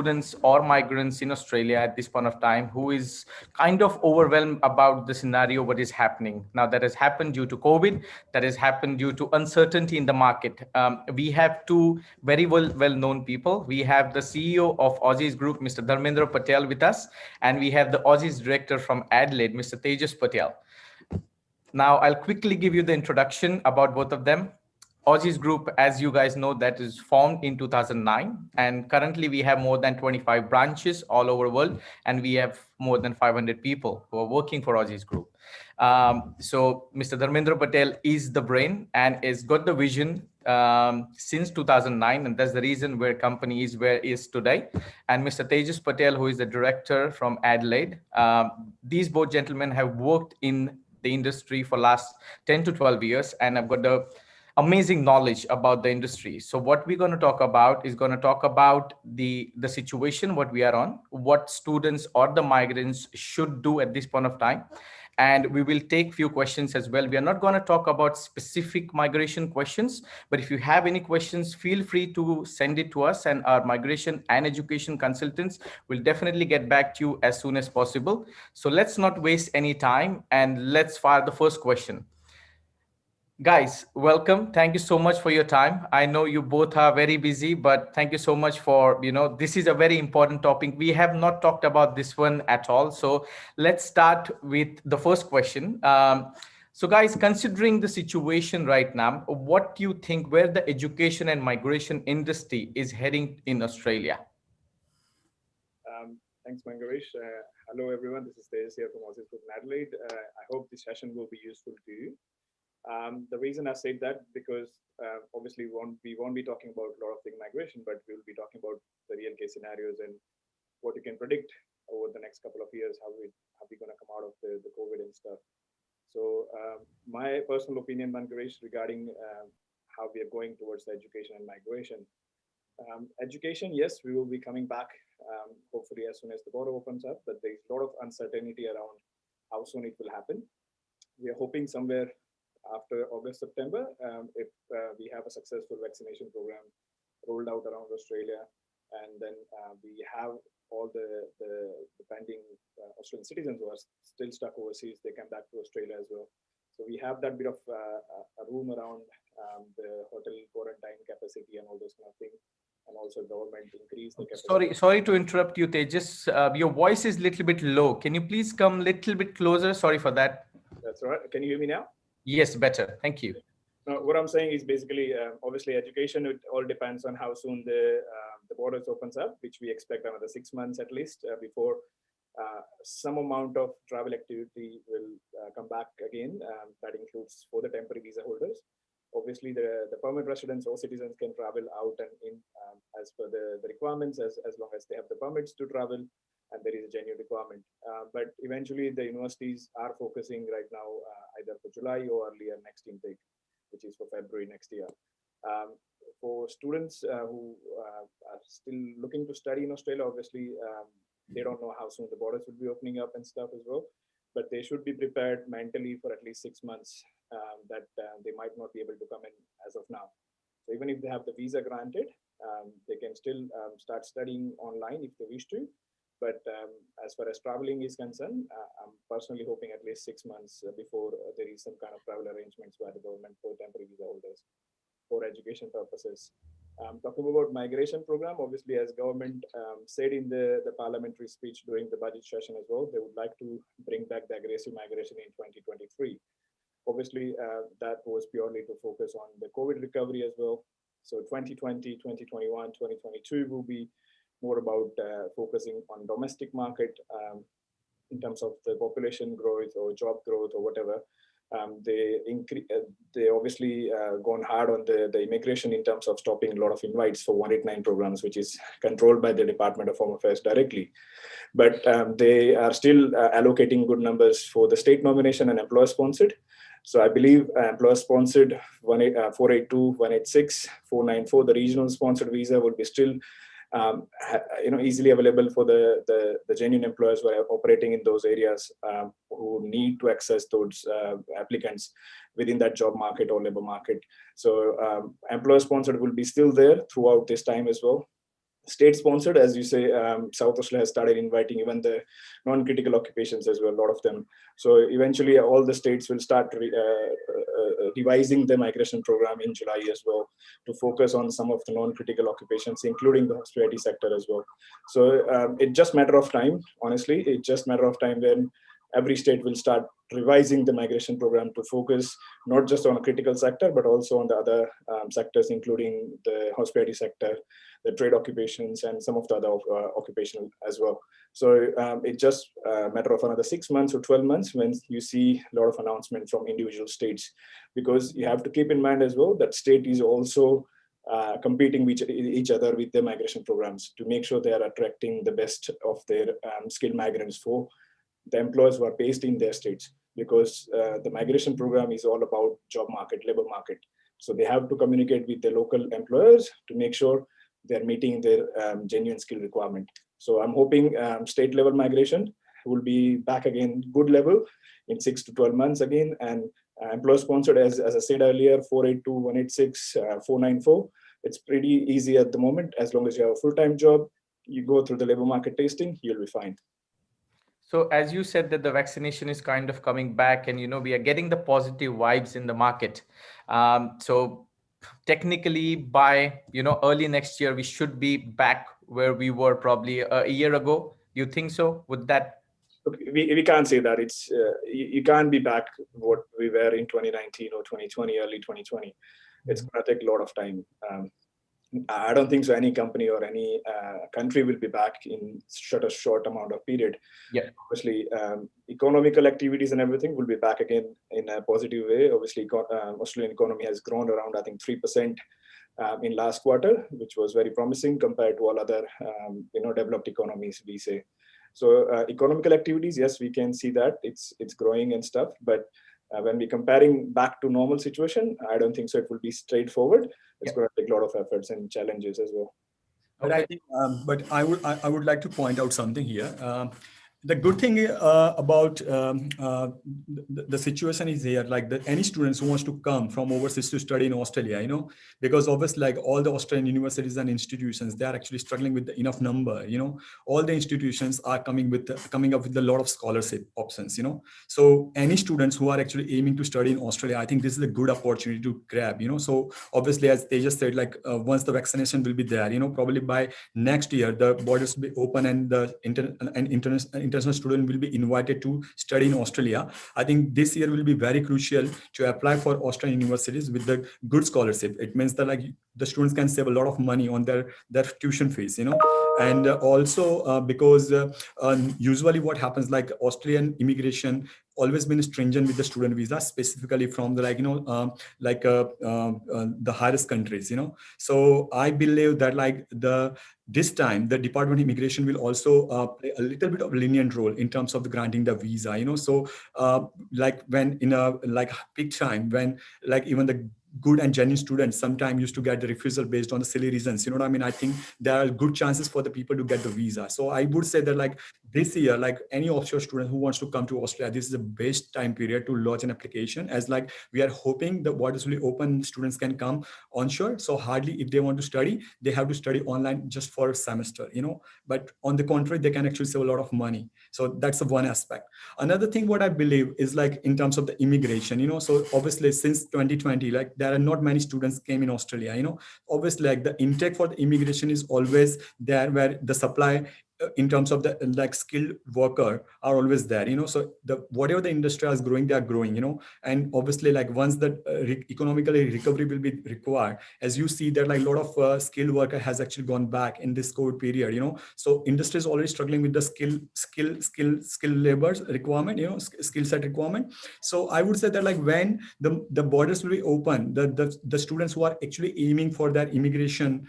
students or migrants in Australia at this point of time who is kind of overwhelmed about the scenario, what is happening. Now, that has happened due to COVID, that has happened due to uncertainty in the market. We have two very well-known people. We have the CEO of Aussizz Group, Mr. Dharmendra Patel with us, and we have the Aussizz Director from Adelaide, Mr. Tejas Patel. Now, I'll quickly give you the introduction about both of them. Aussizz Group, as you guys know, that is formed in 2009, and currently we have more than 25 branches all over the world, and we have more than 500 people who are working for Aussizz Group. So Mr. Dharmendra Patel is the brain and has got the vision since 2009, and that's the reason where company is where it is today. And Mr. Tejas Patel, who is the director from Adelaide. These both gentlemen have worked in the industry for last 10 to 12 years, and I've got the amazing knowledge about the industry. So what we're going to talk about is going to talk about the situation what we are on, what students or the migrants should do at this point of time, and we will take few questions as well. We are not going to talk about specific migration questions, but if you have any questions, feel free to send it to us, and our migration and education consultants will definitely get back to you as soon as possible. So let's not waste any time, and let's fire the first question. Guys, welcome. Thank you so much for your time. I know you both are very busy, but thank you so much for, this is a very important topic. We have not talked about this one at all. So let's start with the first question. So guys, considering the situation right now, what do you think where the education and migration industry is heading in Australia? Thanks, Mangaresh. Hello, everyone. This is Tejas here from Aussizz Group Adelaide. I hope this session will be useful to you. The reason I said that because obviously we won't be talking about a lot of thing migration, but we'll be talking about the real case scenarios and what you can predict over the next couple of years, how we going to come out of the COVID and stuff. So my personal opinion, Mangaresh, regarding how we are going towards the education and migration. Education, yes, we will be coming back hopefully as soon as the border opens up, but there's a lot of uncertainty around how soon it will happen. We are hoping somewhere after August, September, if we have a successful vaccination program rolled out around Australia, and then we have all the pending Australian citizens who are still stuck overseas, they come back to Australia as well. So we have that bit of a room around the hotel quarantine capacity and all those kind of things, and also government increase the capacity. Sorry to interrupt you, Tejas. Your voice is a little bit low. Can you please come a little bit closer? Sorry for that. That's all right. Can you hear me now? Yes, better. Thank you. No, what I'm saying is basically, obviously, education, it all depends on how soon the borders opens up, which we expect another 6 months at least before some amount of travel activity will come back again. That includes for the temporary visa holders. Obviously, the permanent residents or citizens can travel out and in as per the requirements, as long as they have the permits to travel and there is a genuine requirement. But eventually, the universities are focusing right now either for July or earlier next intake, which is for February next year. For students who are still looking to study in Australia, obviously, they don't know how soon the borders will be opening up and stuff as well, but they should be prepared mentally for at least 6 months that they might not be able to come in as of now. So even if they have the visa granted, they can still start studying online if they wish to. But as far as traveling is concerned, I'm personally hoping at least 6 months before there is some kind of travel arrangements by the government for temporary visa holders for education purposes. Talking about migration program, obviously, as government said in the parliamentary speech during the budget session as well, they would like to bring back the aggressive migration in 2023. Obviously, that was purely to focus on the COVID recovery as well. So 2020, 2021, 2022 will be more about focusing on domestic market in terms of the population growth or job growth or whatever. They obviously gone hard on the immigration in terms of stopping a lot of invites for 189 programs, which is controlled by the Department of Home Affairs directly. But they are still allocating good numbers for the state nomination and employer sponsored. So I believe employer sponsored 482, 186, 494, the regional sponsored visa would be still easily available for the genuine employers who are operating in those areas who need to access those applicants within that job market or labor market. So employer sponsored will be still there throughout this time as well. state sponsored, as you say. South Australia has started inviting even the non-critical occupations as well, a lot of them. So eventually all the states will start revising the migration program in July as well, to focus on some of the non-critical occupations, including the hospitality sector as well. So it's just matter of time, honestly. It's just matter of time when every state will start revising the migration program to focus not just on a critical sector, but also on the other sectors, including the hospitality sector, the trade occupations, and some of the other occupational as well. So it's just a matter of another 6 months or 12 months when you see a lot of announcements from individual states, because you have to keep in mind as well that state is also competing with each other with their migration programs to make sure they are attracting the best of their skilled migrants for the employers who are based in their states, because the migration program is all about job market, labor market. So they have to communicate with the local employers to make sure they're meeting their genuine skill requirement. So I'm hoping state level migration will be back again good level in 6 to 12 months again. And employer sponsored, as I said earlier, 482, 186, 494. It's pretty easy at the moment. As long as you have a full-time job, you go through the labor market testing, you'll be fine. So as you said that the vaccination is kind of coming back, and we are getting the positive vibes in the market. So technically by early next year we should be back where we were probably a year ago. You think so? Would that? We can't say that. It's you can't be back what we were in 2019 or 2020, early 2020. It's going to take a lot of time. I don't think so any company or any country will be back in such a short amount of period. Yeah. Obviously, economical activities and everything will be back again in a positive way. Obviously, Australian economy has grown around, I think, 3% in last quarter, which was very promising compared to all other, developed economies, we say. So economical activities, yes, we can see that it's growing and stuff, but when we're comparing back to normal situation, I don't think so it will be straightforward. It's going to take a lot of efforts and challenges as well. But I think, I would like to point out something here. The good thing about the situation is here, like any students who wants to come from overseas to study in Australia, because obviously like all the Australian universities and institutions, they are actually struggling with enough number, all the institutions are coming up with a lot of scholarship options, so any students who are actually aiming to study in Australia, I think this is a good opportunity to grab, so obviously as they just said, like once the vaccination will be there, probably by next year, the borders will be open and the international student will be invited to study in Australia. I think this year will be very crucial to apply for Australian universities with the good scholarship. It means that like the students can save a lot of money on their tuition fees, and also because usually what happens, like Australian immigration always been stringent with the student visa, specifically from the the highest countries, so I believe that like this time the Department of Immigration will also play a little bit of lenient role in terms of the granting the visa, so like when in a like peak time, when like even the good and genuine students sometimes used to get the refusal based on the silly reasons, you know what I mean? I think there are good chances for the people to get the visa. So I would say that like this year, like any offshore student who wants to come to Australia, this is the best time period to lodge an application, as like we are hoping the borders will be open, students can come onshore. So hardly if they want to study, they have to study online just for a semester, but on the contrary, they can actually save a lot of money. So that's the one aspect. Another thing what I believe is like in terms of the immigration, so obviously since 2020, like there are not many students came in Australia, obviously like the intake for the immigration is always there, where the supply in terms of the like skilled worker are always there, so the whatever the industry is growing, they are growing, and obviously like once the economically recovery will be required, as you see that like a lot of skilled worker has actually gone back in this COVID period, so industry is already struggling with the skill labors requirement, skill set requirement. So I would say that like when the borders will be open, the students who are actually aiming for that immigration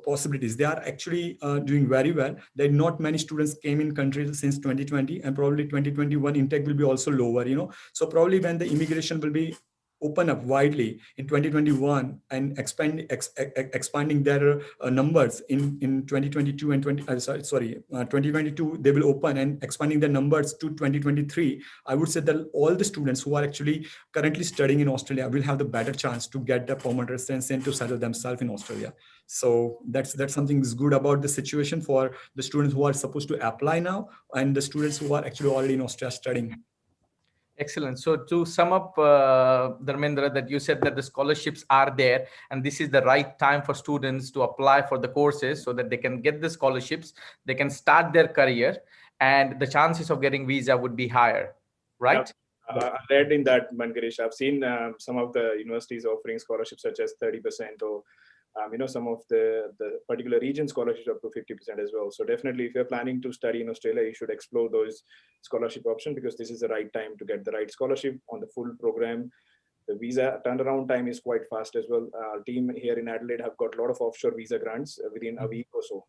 possibilities, they are actually doing very well. There are not many students came in countries since 2020, and probably 2021 intake will be also lower, so probably when the immigration will be open up widely in 2021 and expanding their numbers in 2022 and 2022, they will open and expanding their numbers to 2023. I would say that all the students who are actually currently studying in Australia will have the better chance to get the permanent residence and to settle themselves in Australia. So that's something is good about the situation for the students who are supposed to apply now and the students who are actually already in Australia studying. Excellent. So to sum up, Dharmendra, that you said that the scholarships are there, and this is the right time for students to apply for the courses so that they can get the scholarships, they can start their career, and the chances of getting visa would be higher, right? I read in that, Mankarish, I've seen some of the universities offering scholarships such as 30% or some of the particular region scholarships up to 50% as well. So definitely, if you're planning to study in Australia, you should explore those scholarship options because this is the right time to get the right scholarship on the full program. The visa turnaround time is quite fast as well. Our team here in Adelaide have got a lot of offshore visa grants within a week or so.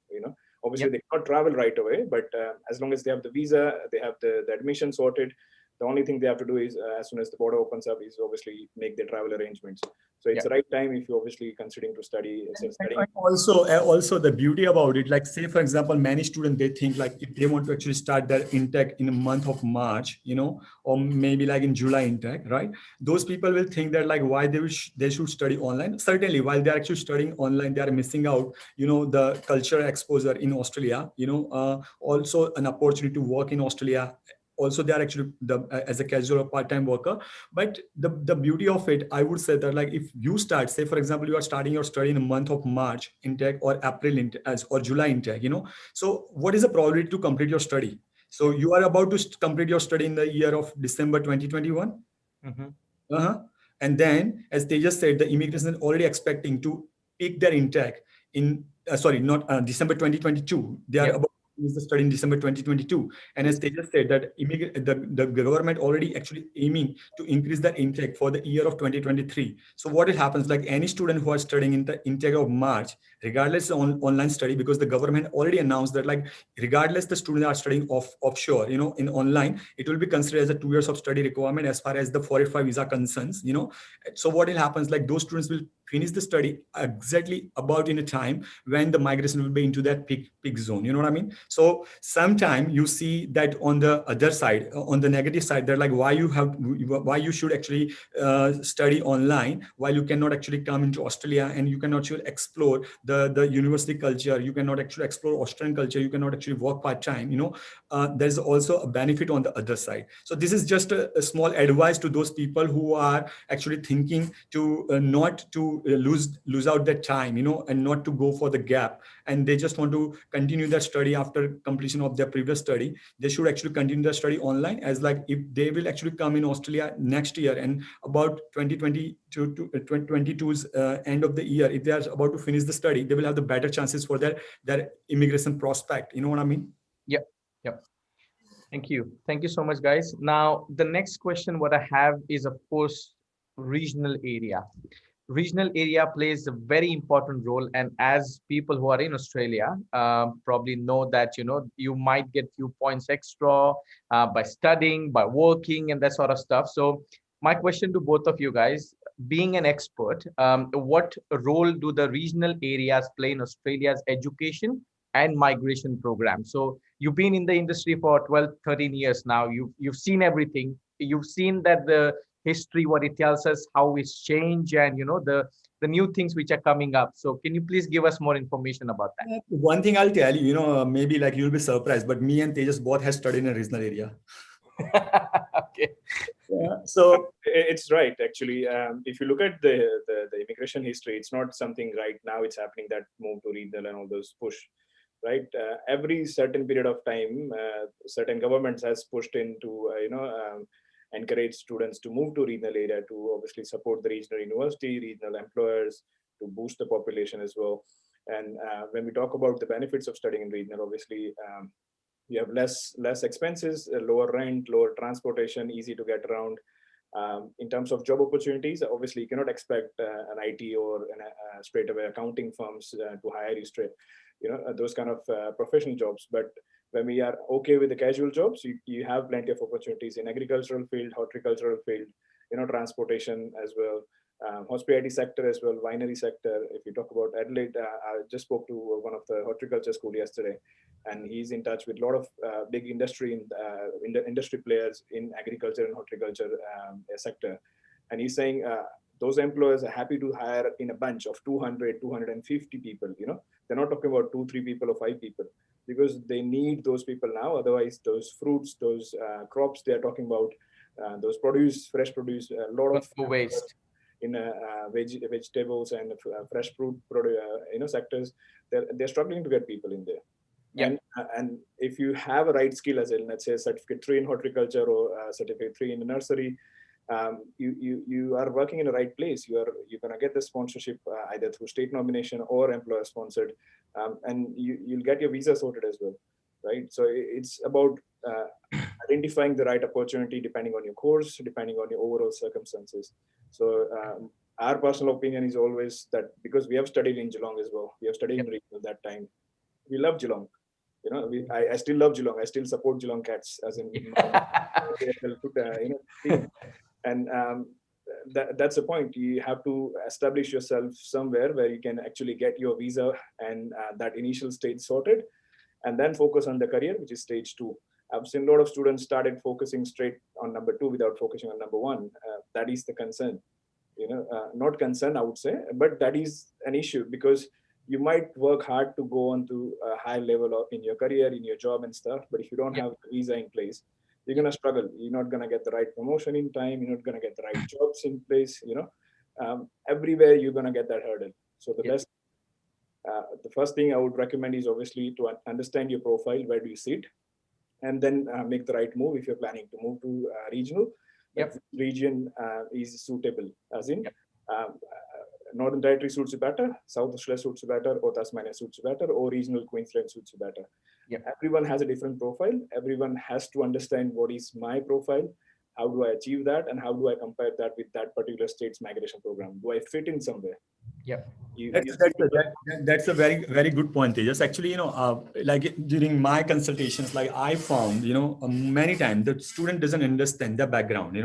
Obviously they cannot travel right away, but as long as they have the visa, they have the admission sorted. The only thing they have to do is, as soon as the border opens up, is obviously make the travel arrangements. So it's the right time if you're obviously considering to study. And also the beauty about it, like say for example, many students, they think like if they want to actually start their intake in the month of March, or maybe like in July intake, right? Those people will think that like why they should study online. Certainly, while they're actually studying online, they are missing out, the cultural exposure in Australia. Also an opportunity to work in Australia. Also they are actually as a casual or part-time worker. But the beauty of it, I would say that like if you start, say for example, you are starting your study in the month of March intake or April intake or July intake, so what is the probability to complete your study? So you are about to complete your study in the year of December 2021. And then, as they just said, the immigration is already expecting to peak their intake in not December 2022. They are about is the study in December 2022. And as they just said that the government already actually aiming to increase the intake for the year of 2023. So what it happens, like any student who are studying in the intake of March, regardless of online study, because the government already announced that like regardless the students are studying offshore, in online, it will be considered as a 2 years of study requirement as far as the 485 visa concerns, So what will happen is like those students will finish the study exactly about in a time when the migration will be into that peak zone. You know what I mean? So sometime you see that on the other side, on the negative side, they're like why you should actually study online while you cannot actually come into Australia and you cannot actually explore the university culture. You cannot actually explore Australian culture. You cannot actually work part-time. There's also a benefit on the other side. So this is just a small advice to those people who are actually thinking to not to lose out their time, and not to go for the gap, and they just want to continue their study after completion of their previous study. They should actually continue their study online, as like if they will actually come in Australia next year and about 2022 to 2022's end of the year, if they are about to finish the study, they will have the better chances for their immigration prospect. You know what I mean? Yep. Thank you so much, guys. Now the next question what I have is, of course, regional area. Regional area plays a very important role, and as people who are in Australia probably know that you might get few points extra by studying, by working, and that sort of stuff. So my question to both of you guys, being an expert, what role do the regional areas play in Australia's education and migration program? So you've been in the industry for 12, 13 years now. You've seen everything. You've seen that the history, what it tells us, how it's changed, and the new things which are coming up. So can you please give us more information about that? One thing I'll tell you, maybe like you'll be surprised, but me and Tejas both have studied in a regional area. Okay. Yeah, so it's right actually. If you look at the immigration history, it's not something right now it's happening that move to regional and all those push. Right, every certain period of time, certain governments has pushed into encourage students to move to regional area to obviously support the regional university, regional employers, to boost the population as well. And when we talk about the benefits of studying in regional, obviously you have less expenses, lower rent, lower transportation, easy to get around. In terms of job opportunities, obviously you cannot expect an IT or straight away accounting firms to hire you straight, those kind of professional jobs. But when we are okay with the casual jobs, you have plenty of opportunities in agricultural field, horticultural field, transportation as well, hospitality sector as well, winery sector. If you talk about Adelaide, I just spoke to one of the horticulture school yesterday, and he's in touch with a lot of big industry industry players in agriculture and horticulture sector. And he's saying those employers are happy to hire in a bunch of 200, 250 people. They're not talking about 2, 3 people or 5 people, because they need those people now. Otherwise, those fruits, those crops they're talking about, those fresh produce, a lot of waste in vegetables and fresh fruit sectors, they're struggling to get people in there. Yeah. And if you have a right skill, as in, let's say, certificate 3 in horticulture or certificate 3 in nursery, you are working in the right place. You're gonna get the sponsorship either through state nomination or employer sponsored, and you'll get your visa sorted as well, right? So it's about identifying the right opportunity depending on your course, depending on your overall circumstances. So our personal opinion is always that, because we have studied in Geelong as well, we have studied in regional that time. We love Geelong. I still love Geelong. I still support Geelong Cats as in team. And that's the point. You have to establish yourself somewhere where you can actually get your visa and that initial stage sorted, and then focus on the career, which is stage 2. I've seen a lot of students started focusing straight on number 2 without focusing on number 1. That is the concern. Not concern, I would say, but that is an issue, because you might work hard to go on to a high level in your career, in your job and stuff, but if you don't have a visa in place, you're going to struggle. You're not going to get the right promotion in time. You're not going to get the right jobs in place. Everywhere you're going to get that hurdle. So the first thing I would recommend is obviously to understand your profile. Where do you sit? And then make the right move if you're planning to move to regional. Region is suitable, as in Northern Territory suits you better, South Australia suits you better, or Tasmania suits you better, or regional Queensland suits you better. Everyone has a different profile. Everyone has to understand what is my profile, how do I achieve that, and how do I compare that with that particular state's migration program? Do I fit in somewhere? That's a very, very good point, Tejas. Actually, like during my consultations, like I found, many times the student doesn't understand the background.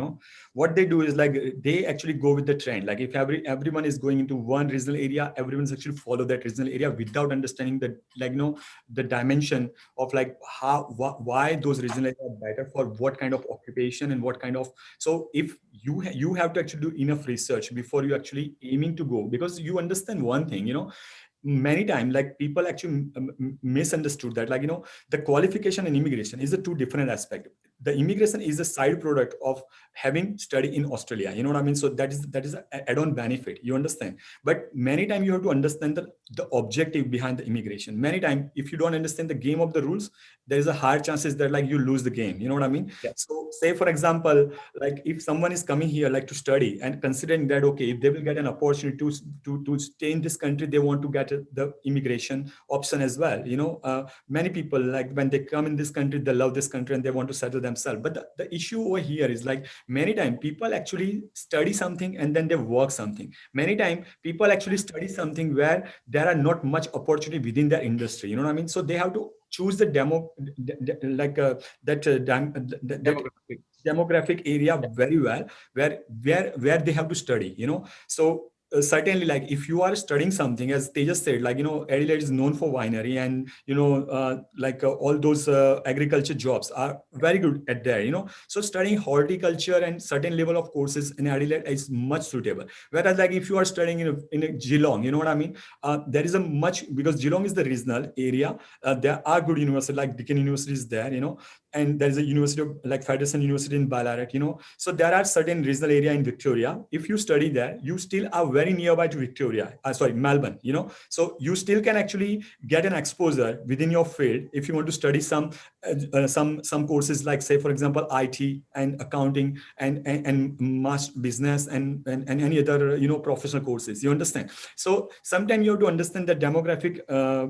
What they do is like they actually go with the trend. Like if everyone is going into one regional area, everyone's actually follow that regional area without understanding the dimension of like why those regional areas are better for what kind of occupation and what kind of. So if you have to actually do enough research before you actually aiming to go, because you understand one thing, many times like people actually misunderstood that, like the qualification and immigration is a 2 different aspect. The immigration is a side product of having studied in Australia, you know what I mean? So that is an add-on benefit, you understand. But many times you have to understand the objective behind the immigration. Many times if you don't understand the game of the rules, there is a higher chances that like you lose the game, you know what I mean? So say for example, like if someone is coming here like to study and considering that, okay, if they will get an opportunity to stay in this country, they want to get the immigration option as well. Many people, like when they come in this country, they love this country and they want to settle themselves. But the issue over here is like many times people actually study something and then they work something. Many times people actually study something where there are not much opportunity within their industry, you know what I mean? So they have to choose the demographic area very well, where they have to study, So certainly, like if you are studying something, as Tejas said, like Adelaide is known for winery, and all those agriculture jobs are very good at there, So studying horticulture and certain level of courses in Adelaide is much suitable. Whereas like if you are studying in a Geelong, you know what I mean? There is because Geelong is the regional area. There are good universities like Deakin University is there, and there is a university of like Federation University in Ballarat, So there are certain regional area in Victoria. If you study there, you still are very nearby to Melbourne, So you still can actually get an exposure within your field if you want to study some courses like, say, for example, IT and accounting and mass business and any other, professional courses, you understand? So sometimes you have to understand the demographic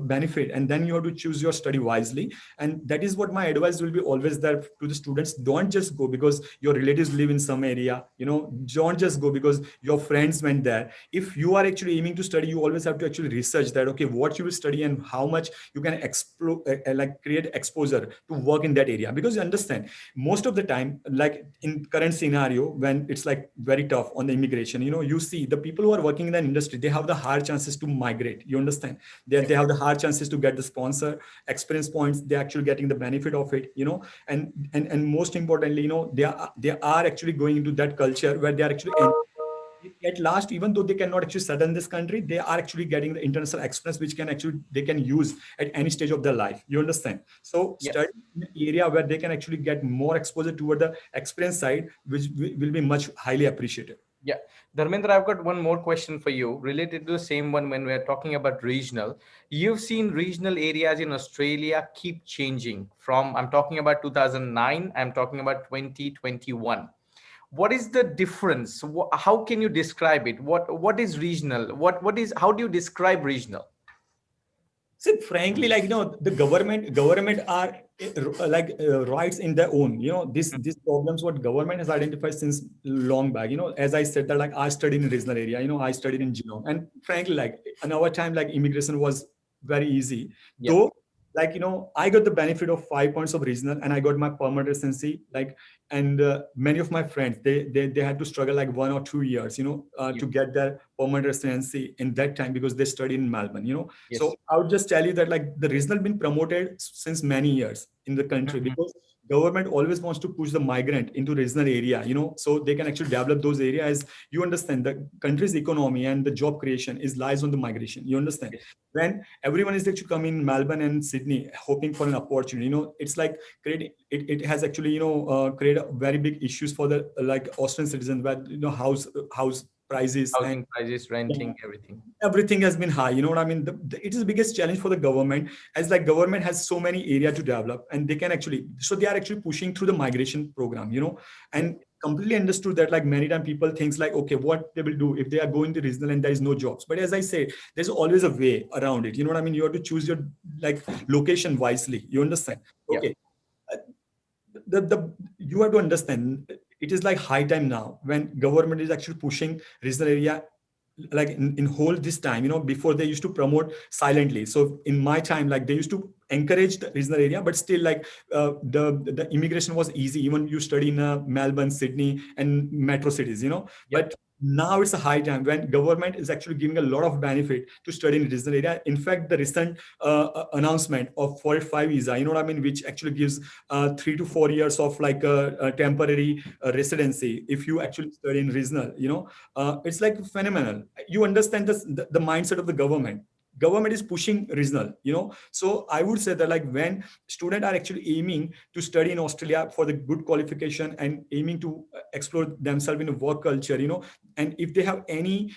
benefit, and then you have to choose your study wisely. And that is what my advice will be always there to the students. Don't just go because your relatives live in some area, don't just go because your friends went there. if you are actually aiming to study, you always have to actually research that, okay, what you will study and how much you can explore, like create exposure to work in that area. Because you understand, most of the time, like in current scenario, when it's like very tough on the immigration, you see the people who are working in an industry, they have the higher chances to migrate. You understand? They have the higher chances to get the sponsor experience points. They're actually getting the benefit of it, and most importantly, they are actually going into that culture where they are actually at last, even though they cannot actually settle in this country, they are actually getting the international experience, which can actually they can use at any stage of their life. You understand? So Yes. study in an area where they can actually get more exposure toward the experience side, which will be much highly appreciated. Yeah. Dharmendra, I've got one more question for you related to the same one when we're talking about regional. You've seen regional areas in Australia keep changing from, I'm talking about 2009, I'm talking about 2021. What is the difference? How can you describe it? What is regional? How do you describe regional? See, frankly, like the government are rights in their own. These problems what government has identified since long back. As I said that, like I studied in regional area. I studied in genome, and frankly, like in our time, like immigration was very easy. Yep. Though, like I got the benefit of 5 points of regional, and I got my permanent residency. Like, and many of my friends, they had to struggle like 1 or 2 years, Yep. to get their permanent residency in that time because they studied in Melbourne. Yes. So I would just tell you that like the regional been promoted since many years in the country, Mhm. because government always wants to push the migrant into regional area, so they can actually develop those areas. You understand, the country's economy and the job creation is lies on the migration. You understand? Yes. When everyone is actually coming in Melbourne and Sydney hoping for an opportunity, it's like creating it has actually created very big issues for the like Australian citizens, where house prices and Housing prices, renting, everything. everything has been high. You know what I mean? It is the biggest challenge for the government, as like government has so many area to develop, and they can actually, so they are actually pushing through the migration program, Yeah. and completely understood that like many time people thinks like, okay, what they will do if they are going to regional and there is no jobs. But as I say, there's always a way around it. You know what I mean? You have to choose your like location wisely. You understand? Yeah. Okay. Uh, the you have to understand, it is like high time now when government is actually pushing regional area, like in whole this time, before they used to promote silently. So in my time, like they used to encourage the regional area, but still like the immigration was easy, even you study in Melbourne, Sydney and metro cities, Yep. but now it's a high time when government is actually giving a lot of benefit to study in regional area. In fact, the recent announcement of 45 visa, you know what I mean, which actually gives 3 to 4 years of like a temporary residency if you actually study in regional, it's like phenomenal. You understand this, the mindset of the government is pushing regional, so I would say that like when students are actually aiming to study in Australia for the good qualification and aiming to explore themselves in a work culture, and if they have any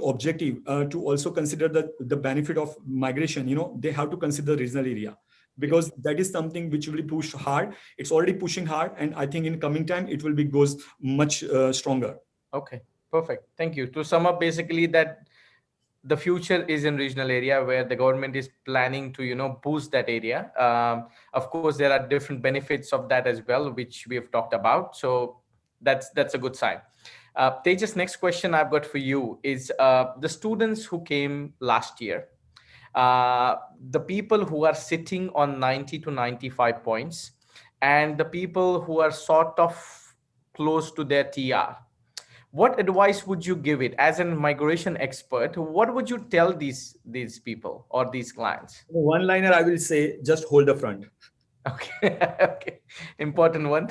objective to also consider the benefit of migration, they have to consider regional area, Yep. because that is something which will be pushed hard. It's already pushing hard, and I think in coming time it will be goes much stronger. Okay. Perfect. Thank you. To sum up, basically that the future is in regional area where the government is planning to boost that area. Of course, there are different benefits of that as well, which we have talked about. So that's a good sign. Tejas, next question I've got for you is the students who came last year, the people who are sitting on 90 to 95 points, and the people who are sort of close to their TR. What advice would you give it as a migration expert? What would you tell these people or these clients? One liner I will say, just hold the front. Okay. Okay. Important one.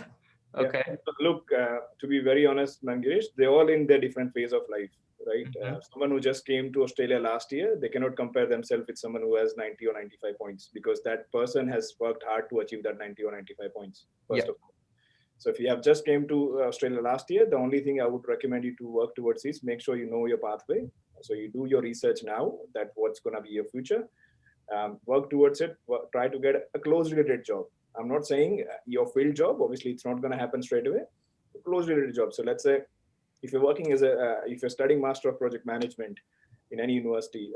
Yeah. Okay. Look, to be very honest, Mangesh, they're all in their different phase of life, right? Mhm. Someone who just came to Australia last year, they cannot compare themselves with someone who has 90 or 95 points, because that person has worked hard to achieve that 90 or 95 points, Yeah. first of all. So if you have just came to Australia last year, the only thing I would recommend you to work towards is make sure you know your pathway. So you do your research now, that what's going to be your future. Work towards it. Try to get a close related job. I'm not saying your field job. Obviously, it's not going to happen straight away. A close related job. So let's say if you're working as if you're studying Master of Project Management in any university,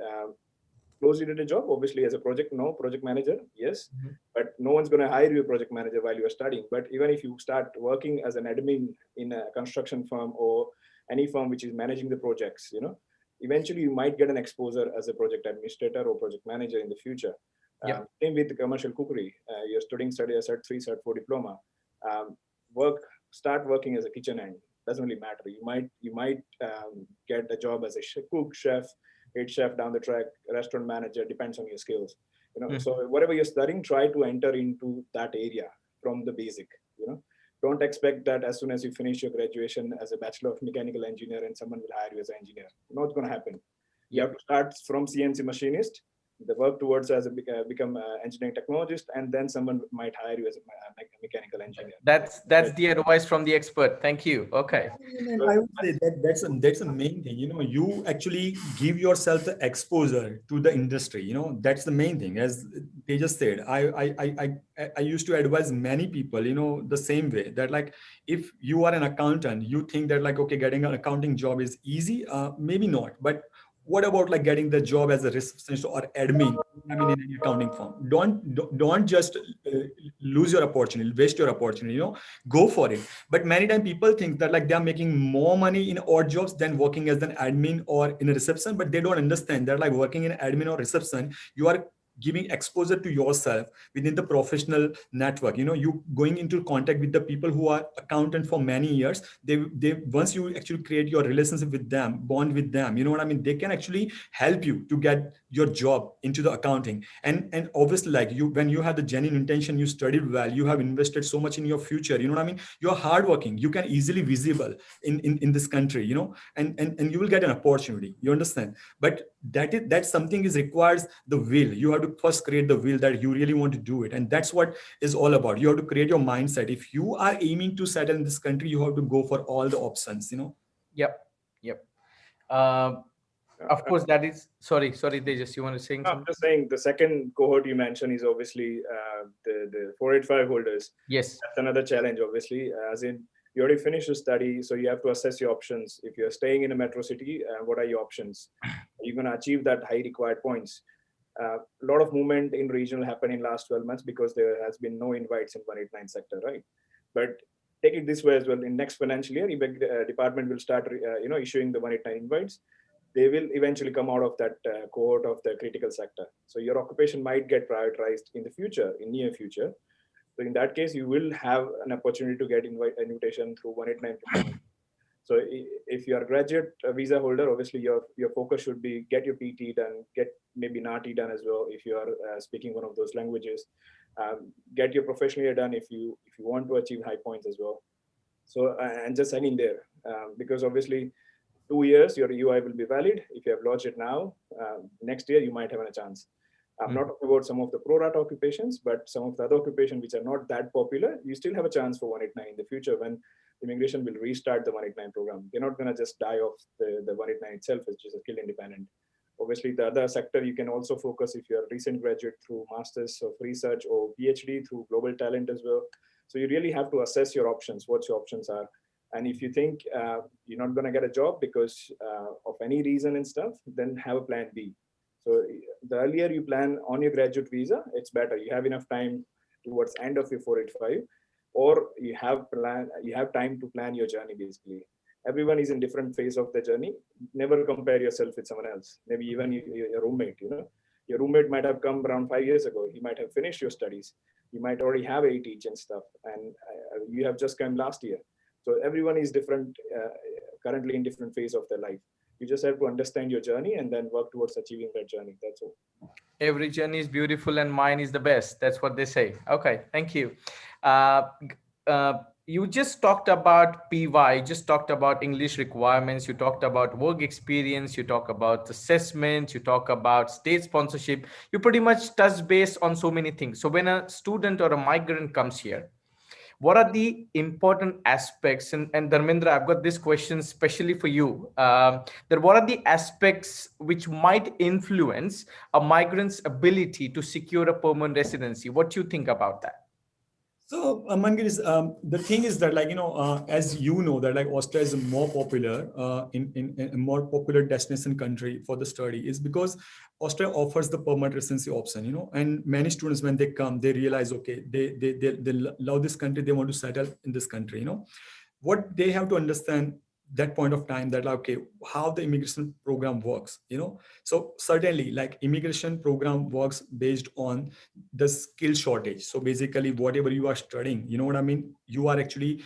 close related job. Obviously, as a project manager, yes, Mhm. but no one's going to hire you a project manager while you're studying. But even if you start working as an admin in a construction firm, or any firm which is managing the projects, eventually you might get an exposure as a project administrator or project manager in the future. Same with the commercial cookery. You're study a Cert 3, Cert 4 diploma. Um, Start working as a kitchen hand. Doesn't really matter. You might get a job as a cook, chef, head chef down the track, restaurant manager, depends on your skills. So whatever you're studying, try to enter into that area from the basic. Don't expect that as soon as you finish your graduation as a Bachelor of Mechanical Engineer and someone will hire you as an engineer. Not going to happen. You have to start from CNC machinist, the work towards as a become an engineering technologist, and then someone might hire you as a mechanical engineer. That's the advice from the expert. Thank you. Okay. And I would say that's the main thing. You actually give yourself the exposure to the industry. That's the main thing. As they just said, I used to advise many people, the same way, that like if you are an accountant, you think that like, okay, getting an accounting job is easy. Maybe not, but what about like getting the job as a receptionist or admin? I mean, in an accounting firm, don't just lose your opportunity, waste your opportunity. Go for it. But many times people think that like they are making more money in odd jobs than working as an admin or in a reception, but they don't understand that like working in admin or reception, you are giving exposure to yourself within the professional network. You going into contact with the people who are accountant for many years. They once you actually create your relationship with them, bond with them, you know what I mean, they can actually help you to get your job into the accounting. And obviously, like when you have the genuine intention, you studied well, you have invested so much in your future, you know what I mean, you're hardworking, you can easily visible in this country, and you will get an opportunity, you understand. But that's something is requires the will. You have to first create the will that you really want to do it, and that's what is all about. You have to create your mindset. If you are aiming to settle in this country, you have to go for all the options. Yep. Of course, that is sorry, Tejas, you want to say something? I'm just saying the second cohort you mentioned is obviously the 485 holders. Yes, that's another challenge, obviously, as in you already finished your study, so you have to assess your options. If you're staying in a metro city, what are your options? Are you going to achieve that high required points? A lot of movement in regional happened in last 12 months because there has been no invites in 189 sector, right? But take it this way as well. In next financial year, department will start, issuing the 189 invites. They will eventually come out of that cohort of the critical sector. So your occupation might get prioritized in the future, in near future. So in that case, you will have an opportunity to get invitation through 189. So if you are a graduate visa holder, obviously your focus should be get your PT done, get maybe NATI done as well if you are speaking one of those languages. Get your professional year done if you want to achieve high points as well. So and just hang in there because obviously 2 years your UI will be valid. If you have lodged it now, next year you might have a chance. I'm not talking about some of the pro rata occupations, but some of the other occupations which are not that popular, you still have a chance for 189 in the future when immigration will restart the 189 program. They're not going to just die off the 189 itself, which is a skill independent. Obviously, the other sector you can also focus if you're a recent graduate through masters of research or PhD through global talent as well. So you really have to assess your options, what your options are. And if you think you're not going to get a job because of any reason and stuff, then have a plan B. So the earlier you plan on your graduate visa, it's better. You have enough time towards end of your 485, or you have time to plan your journey basically. Everyone is in different phase of the journey. Never compare yourself with someone else. Maybe even your roommate, your roommate might have come around 5 years ago. He might have finished your studies. You might already have a teach and stuff. And you have just come last year. So everyone is different, currently in different phase of their life. You just have to understand your journey and then work towards achieving that journey. That's all. Every journey is beautiful and mine is the best. That's what they say. Okay, thank you. You just talked about PY, just talked about English requirements, you talked about work experience, you talk about assessments, you talk about state sponsorship. You pretty much touch base on so many things. So when a student or a migrant comes here, what are the important aspects? And Dharmendra, I've got this question especially for you. That what are the aspects which might influence a migrant's ability to secure a permanent residency? What do you think about that? So, Mangesh, the thing is that, like, as you know, that like Austria is more popular in a more popular destination country for the study is because Austria offers the permanent residency option, and many students, when they come, they realize, okay, they love this country, they want to settle in this country, What they have to understand, that point of time that like, okay, how the immigration program works, so certainly like immigration program works based on the skill shortage. So basically whatever you are studying, you know what I mean, you are actually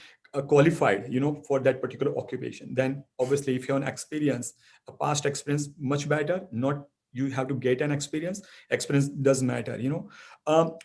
qualified, for that particular occupation. Then obviously if you have an experience, a past experience, much better. Not you have to get an experience does matter,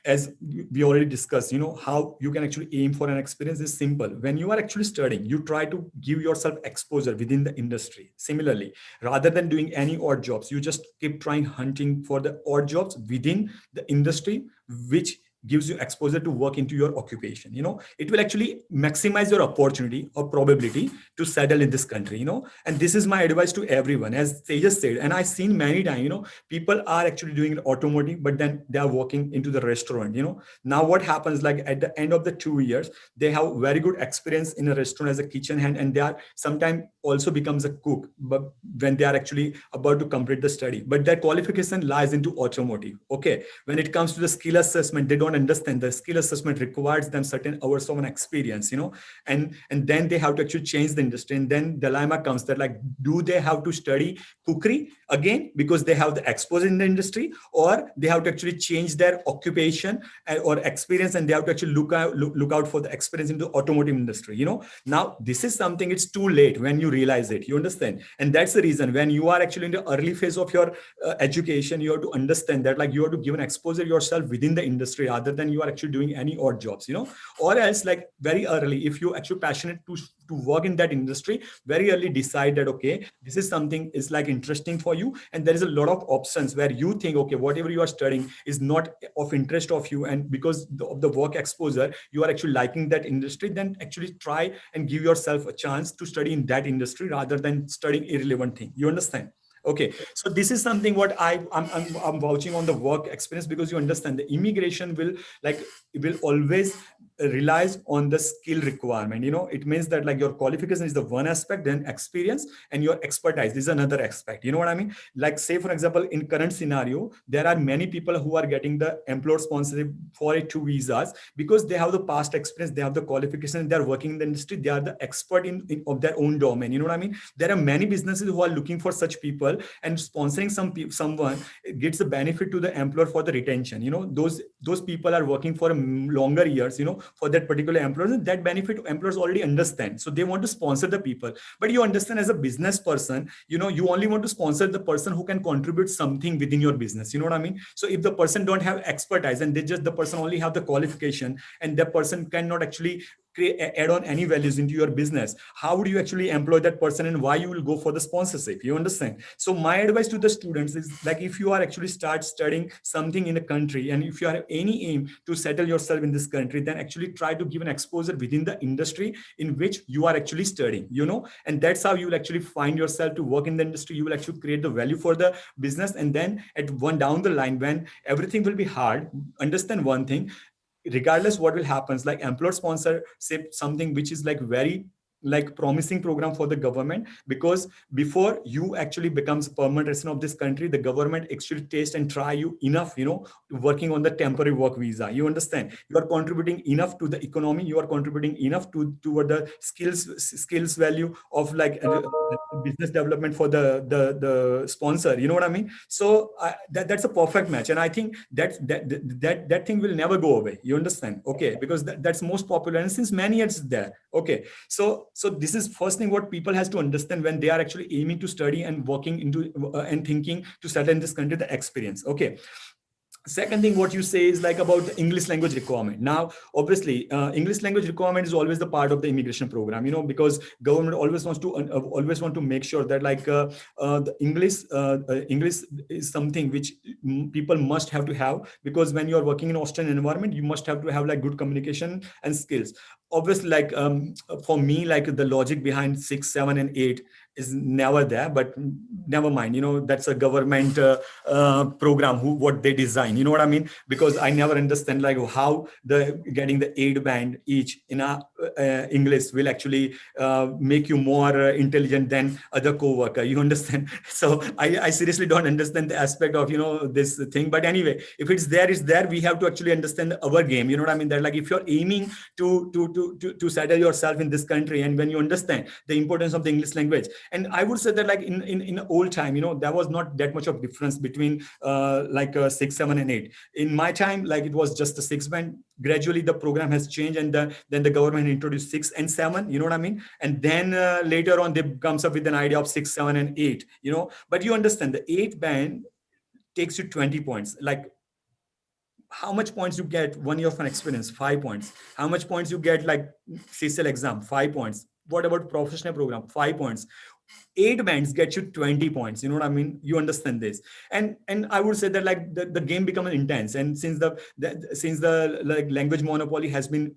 as we already discussed, how you can actually aim for an experience is simple. When you are actually studying, you try to give yourself exposure within the industry. Similarly, rather than doing any odd jobs, you just keep trying hunting for the odd jobs within the industry, which gives you exposure to work into your occupation. It will actually maximize your opportunity or probability to settle in this country. And this is my advice to everyone, as Tejas said, and I've seen many times, people are actually doing automotive, but then they are walking into the restaurant. Now what happens, like at the end of the 2 years, they have very good experience in a restaurant as a kitchen hand, and they are sometimes also becomes a cook, but when they are actually about to complete the study, but their qualification lies into automotive. Okay, when it comes to the skill assessment, they don't understand the skill assessment requires them certain hours of an experience, and then they have to actually change the industry. And then dilemma comes that like, do they have to study cookery again because they have the exposure in the industry, or they have to actually change their occupation or experience, and they have to actually look out for the experience in the automotive industry. Now this is something, it's too late when you realize it, you understand. And that's the reason when you are actually in the early phase of your education, you have to understand that like you have to give an exposure yourself within the industry rather than you are actually doing any odd jobs, or else like very early, if you actually passionate to work in that industry, very early decide that okay, this is something is like interesting for you, and there is a lot of options where you think okay, whatever you are studying is not of interest of you, and because of the work exposure you are actually liking that industry, then actually try and give yourself a chance to study in that industry rather than studying irrelevant thing, you understand. Okay, so this is something what I'm vouching on the work experience, because you understand the immigration will like, it will always relies on the skill requirement. It means that like your qualification is the one aspect, then experience and your expertise is another aspect. You know what I mean? Like say for example, in current scenario, there are many people who are getting the employer sponsorship for A2 visas because they have the past experience, they have the qualification, they're working in the industry, they are the expert in of their own domain. You know what I mean? There are many businesses who are looking for such people, and sponsoring someone gets the benefit to the employer for the retention. Those people are working for longer years, for that particular employer, and that benefit employers already understand, so they want to sponsor the people. But you understand, as a business person, you only want to sponsor the person who can contribute something within your business. You know what I mean? So if the person don't have expertise and the person only have the qualification, and that person cannot actually add on any values into your business, how would you actually employ that person, and why you will go for the sponsorship? You understand? So my advice to the students is like, if you are actually start studying something in a country, and if you have any aim to settle yourself in this country, then actually try to give an exposure within the industry in which you are actually studying, and that's how you will actually find yourself to work in the industry. You will actually create the value for the business, and then at one down the line, when everything will be hard, understand one thing: regardless what will happen, like employer sponsorship, something which is like very like promising program for the government, because before you actually becomes a permanent resident of this country, the government actually taste and try you enough, working on the temporary work visa. You understand? You are contributing enough to the economy, you are contributing enough toward the skills value of like business development for the sponsor. You know what I mean? So that's a perfect match, and I think that thing will never go away. You understand? Okay, because that's most popular, and since many years there. Okay, so this is first thing what people has to understand when they are actually aiming to study and working into and thinking to settle in this country, the experience. Okay. Second thing what you say is like about the English language requirement. Now obviously English language requirement is always the part of the immigration program, because government always always want to make sure that like the English is something which people must have to have, because when you are working in Australian environment, you must have to have like good communication and skills. Obviously, like for me, like the logic behind 6, 7 and 8 is never there, but never mind, that's a government program, what they design, you know what I mean? Because I never understand like how the getting the 8 band each in a English will actually make you more intelligent than other co-worker, you understand? So I seriously don't understand the aspect of this thing. But anyway, if it's there, it's there. We have to actually understand our game, you know what I mean? That like if you're aiming to settle yourself in this country, and when you understand the importance of the English language. And I would say that like in old time, there was not that much of difference between like 6, 7 and 8. In my time, like it was just a 6 band. Gradually the program has changed, and then the government introduced 6 and 7, you know what I mean? And then later on they comes up with an idea of 6, 7 and 8, but you understand the 8 band takes you 20 points. Like how much points you get 1 year of an experience? 5 points. How much points you get like CCL exam? 5 points. What about professional program? 5 points. 8 bands get you 20 points, you know what I mean? You understand this? And I would say that like the game becomes intense. And since the like language monopoly has been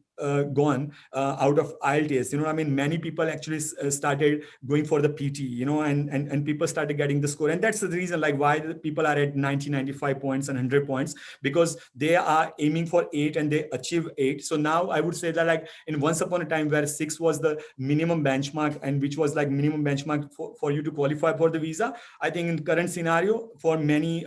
gone out of IELTS, you know what I mean? Many people actually started going for the PT, and people started getting the score. And that's the reason like why the people are at 90, 95 points and 100 points, because they are aiming for 8 and they achieve 8. So now I would say that like in once upon a time where 6 was the minimum benchmark, and which was like minimum benchmark for you to qualify for the visa, I think in current scenario for many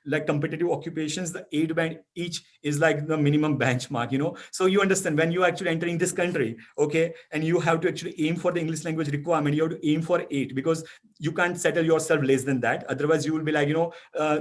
like competitive occupations, the 8 band each is like the minimum benchmark, so you understand when you are actually entering this country, okay, and you have to actually aim for the English language requirement, you have to aim for 8, because you can't settle yourself less than that. Otherwise you will be like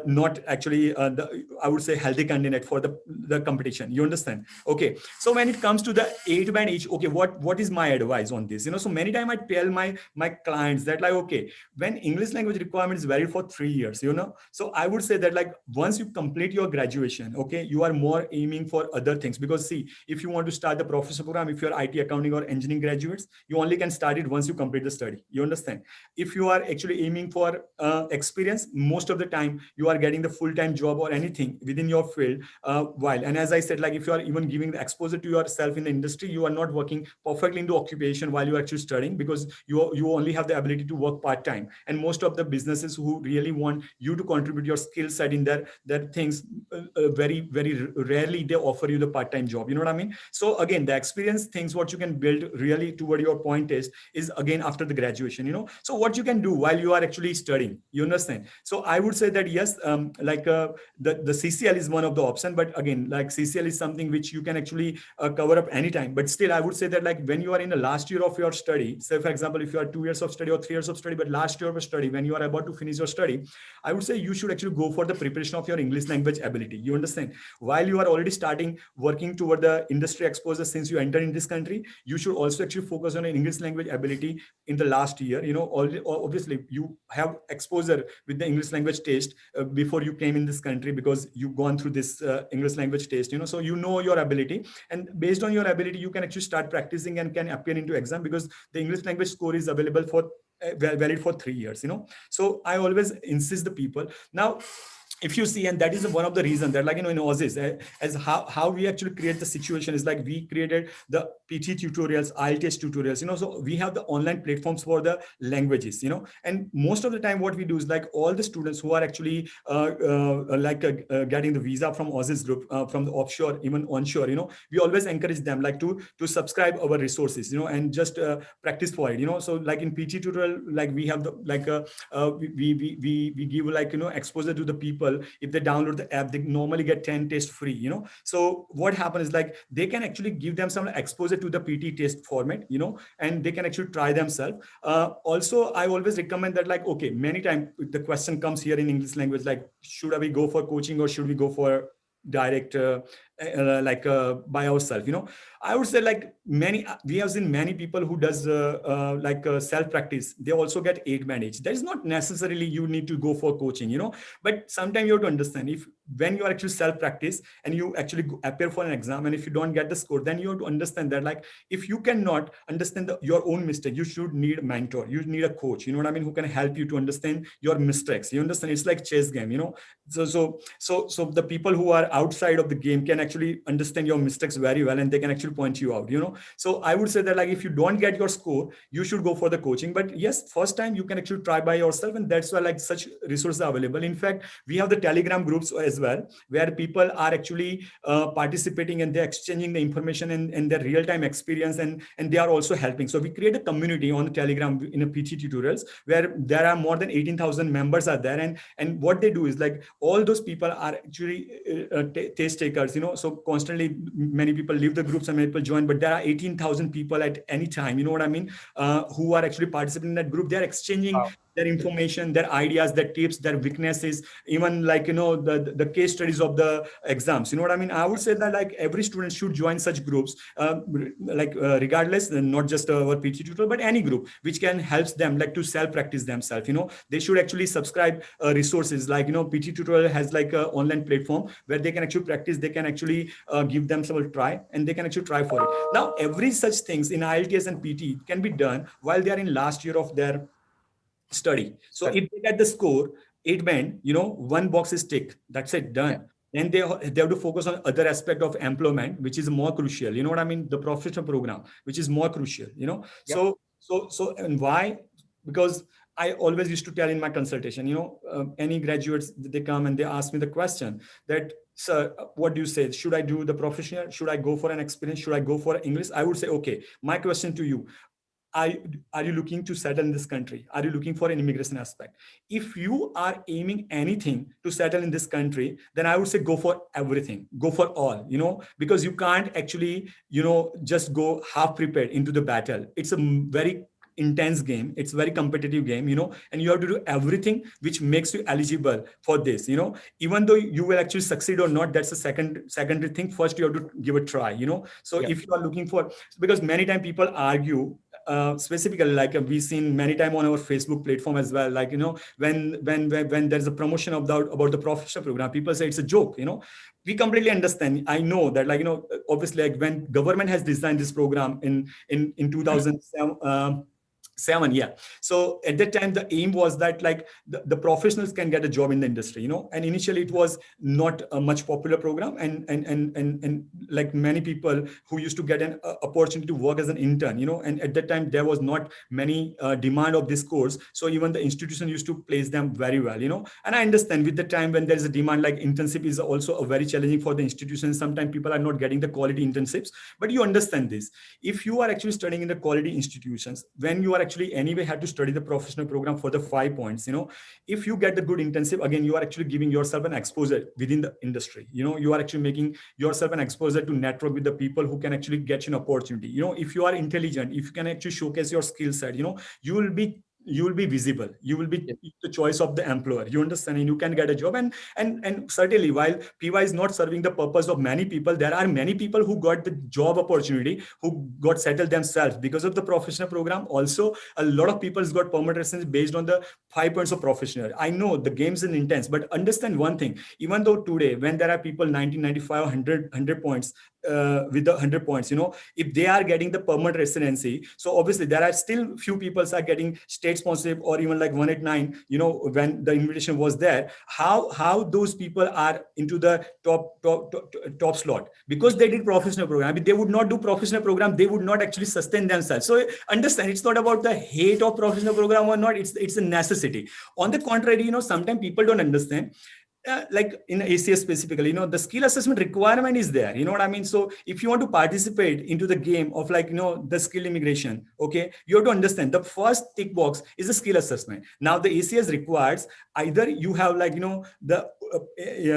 not actually I would say healthy candidate for the competition, you understand? Okay, so when it comes to the 8 band each, okay, what is my advice on this? So many times I tell my clients that like, okay, when English language requirement is valid for 3 years, so I would say that like once you complete your graduation, okay, you are more aiming for other things. Because see, if you want to start the professional program, if you're IT, accounting or engineering graduates, you only can start it once you complete the study, you understand? If you are actually aiming for experience, most of the time you are getting the full-time job or anything within your field while, and as I said, like if you are even giving the exposure to yourself in the industry, you are not working perfectly into occupation while you're actually studying, because you only have the ability to work part-time. And most of the businesses who really want you to contribute your skill set in their things, very rarely they offer you the part-time job, you know what I mean? So again, the experience things what you can build really toward your point is again after the graduation, so what you can do while you are actually studying, you understand? So I would say that yes, like the CCL is one of the option, but again, like CCL is something which you can actually cover up anytime. But still I would say that like when you are in the last year of your study, say for example, if you are 2 years of study or 3 years of study, but last year of study, when you are about to finish your study, I would say you should actually go for the preparation of your English language ability, you understand? While you are already starting working toward the industry exposure, since you enter in this country, you should also actually focus on an English language ability in the last year. Obviously you have exposure with the English language test before you came in this country, because you've gone through this English language test, so you know your ability, and based on your ability you can actually start practicing and can appear into exam, because the English language score is available for valid for 3 years, so I always insist the people. Now if you see, and that is one of the reasons that like in Aussizz, as how we actually create the situation is like we created the PT tutorials, IELTS tutorials, so we have the online platforms for the languages, and most of the time what we do is like all the students who are actually getting the visa from Aussizz Group, from the offshore, even onshore, we always encourage them like to subscribe our resources, and just practice for it, so like in PT tutorial, like we have the like we give like exposure to the people. If they download the app, they normally get 10 tests free, so what happens is like they can actually give them some exposure to the PT test format, and they can actually try themselves. Also I always recommend that like, okay, many times the question comes here in English language, like should we go for coaching or should we go for direct by ourselves, I would say like we have seen many people who does self practice, they also get 8 band each. That is not necessarily you need to go for coaching, but sometimes you have to understand, if when you are actually self practice and you actually appear for an exam, and if you don't get the score, then you have to understand that like if you cannot understand your own mistake, you should need a mentor, you need a coach, you know what I mean, who can help you to understand your mistakes, you understand? It's like chess game, so the people who are outside of the game can actually understand your mistakes very well, and they can actually point you out, So I would say that like if you don't get your score, you should go for the coaching. But yes, first time you can actually try by yourself, and that's why like such resources are available. In fact, we have the Telegram groups as well, where people are actually participating, and they're exchanging the information and their real-time experience, and they are also helping. So we create a community on the Telegram in a PT tutorials, where there are more than 18,000 members are there, and what they do is like all those people are actually test takers, so constantly many people leave the groups and many people join, but there are 18,000 people at any time, you know what I mean, who are actually participating in that group. They're exchanging their information, their ideas, their tips, their weaknesses, even like, the case studies of the exams, you know what I mean. I would say that like every student should join such groups, regardless, not just our PT tutor, but any group which can help them like to self-practice themselves. They should actually subscribe resources like, PT tutorial has like an online platform where they can actually practice, they can actually give themselves a try, and they can actually try for it. Now, every such things in IELTS and PT can be done while they are in last year of their study. So if they get the score 8 band, one box is ticked, that's it, done. Then they have to focus on other aspect of employment, which is more crucial, you know what I mean, the professional program, which is more crucial, so and why? Because I always used to tell in my consultation, any graduates, they come and they ask me the question that, sir, what do you say? Should I do the professional? Should I go for an experience? Should I go for English? I would say, okay, my question to you, are you looking to settle in this country? Are you looking for an immigration aspect? If you are aiming anything to settle in this country, then I would say go for everything, go for all, because you can't actually, just go half prepared into the battle. It's a very intense game, it's a very competitive game, and you have to do everything which makes you eligible for this, even though you will actually succeed or not, that's a secondary thing. First you have to give a try, so if you are looking for, because many times people argue, specifically like we've seen many times on our Facebook platform as well, like when there's a promotion about the professional program, people say it's a joke. We completely understand. I know that, like, obviously, like when government has designed this program in 2007, yeah. So at that time, the aim was that like the professionals can get a job in the industry, and initially it was not a much popular program, and like many people who used to get an opportunity to work as an intern, and at that time there was not many demand of this course. So even the institution used to place them very well, and I understand with the time when there is a demand, like internship is also a very challenging for the institution. Sometimes people are not getting the quality internships, but you understand this. If you are actually studying in the quality institutions, when you are actually anyway had to study the professional program for the 5 points, if you get the good internship, again, you are actually giving yourself an exposure within the industry, you are actually making yourself an exposure to network with the people who can actually get you an opportunity. If you are intelligent, if you can actually showcase your skill set, you will be visible, you will be the choice of the employer, you understand, and you can get a job. And certainly, while PY is not serving the purpose of many people, there are many people who got the job opportunity, who got settled themselves because of the professional program. Also, a lot of people got permanent residence based on the 5 points of professional. I know the games is intense, but understand one thing, even though today when there are people 1995 or 100 points, with the 100 points, if they are getting the permanent residency, so obviously there are still few people are getting state sponsorship or even like 189, when the invitation was there. How those people are into the top slot? Because they did professional program. If they would not do professional program, they would not actually sustain themselves. So understand, it's not about the hate of professional program or not, it's a necessity. On the contrary, sometimes people don't understand, like in ACS specifically, the skill assessment requirement is there. You know what I mean? So if you want to participate into the game of like, the skill immigration, okay, you have to understand the first tick box is the skill assessment. Now the ACS requires either you have like, the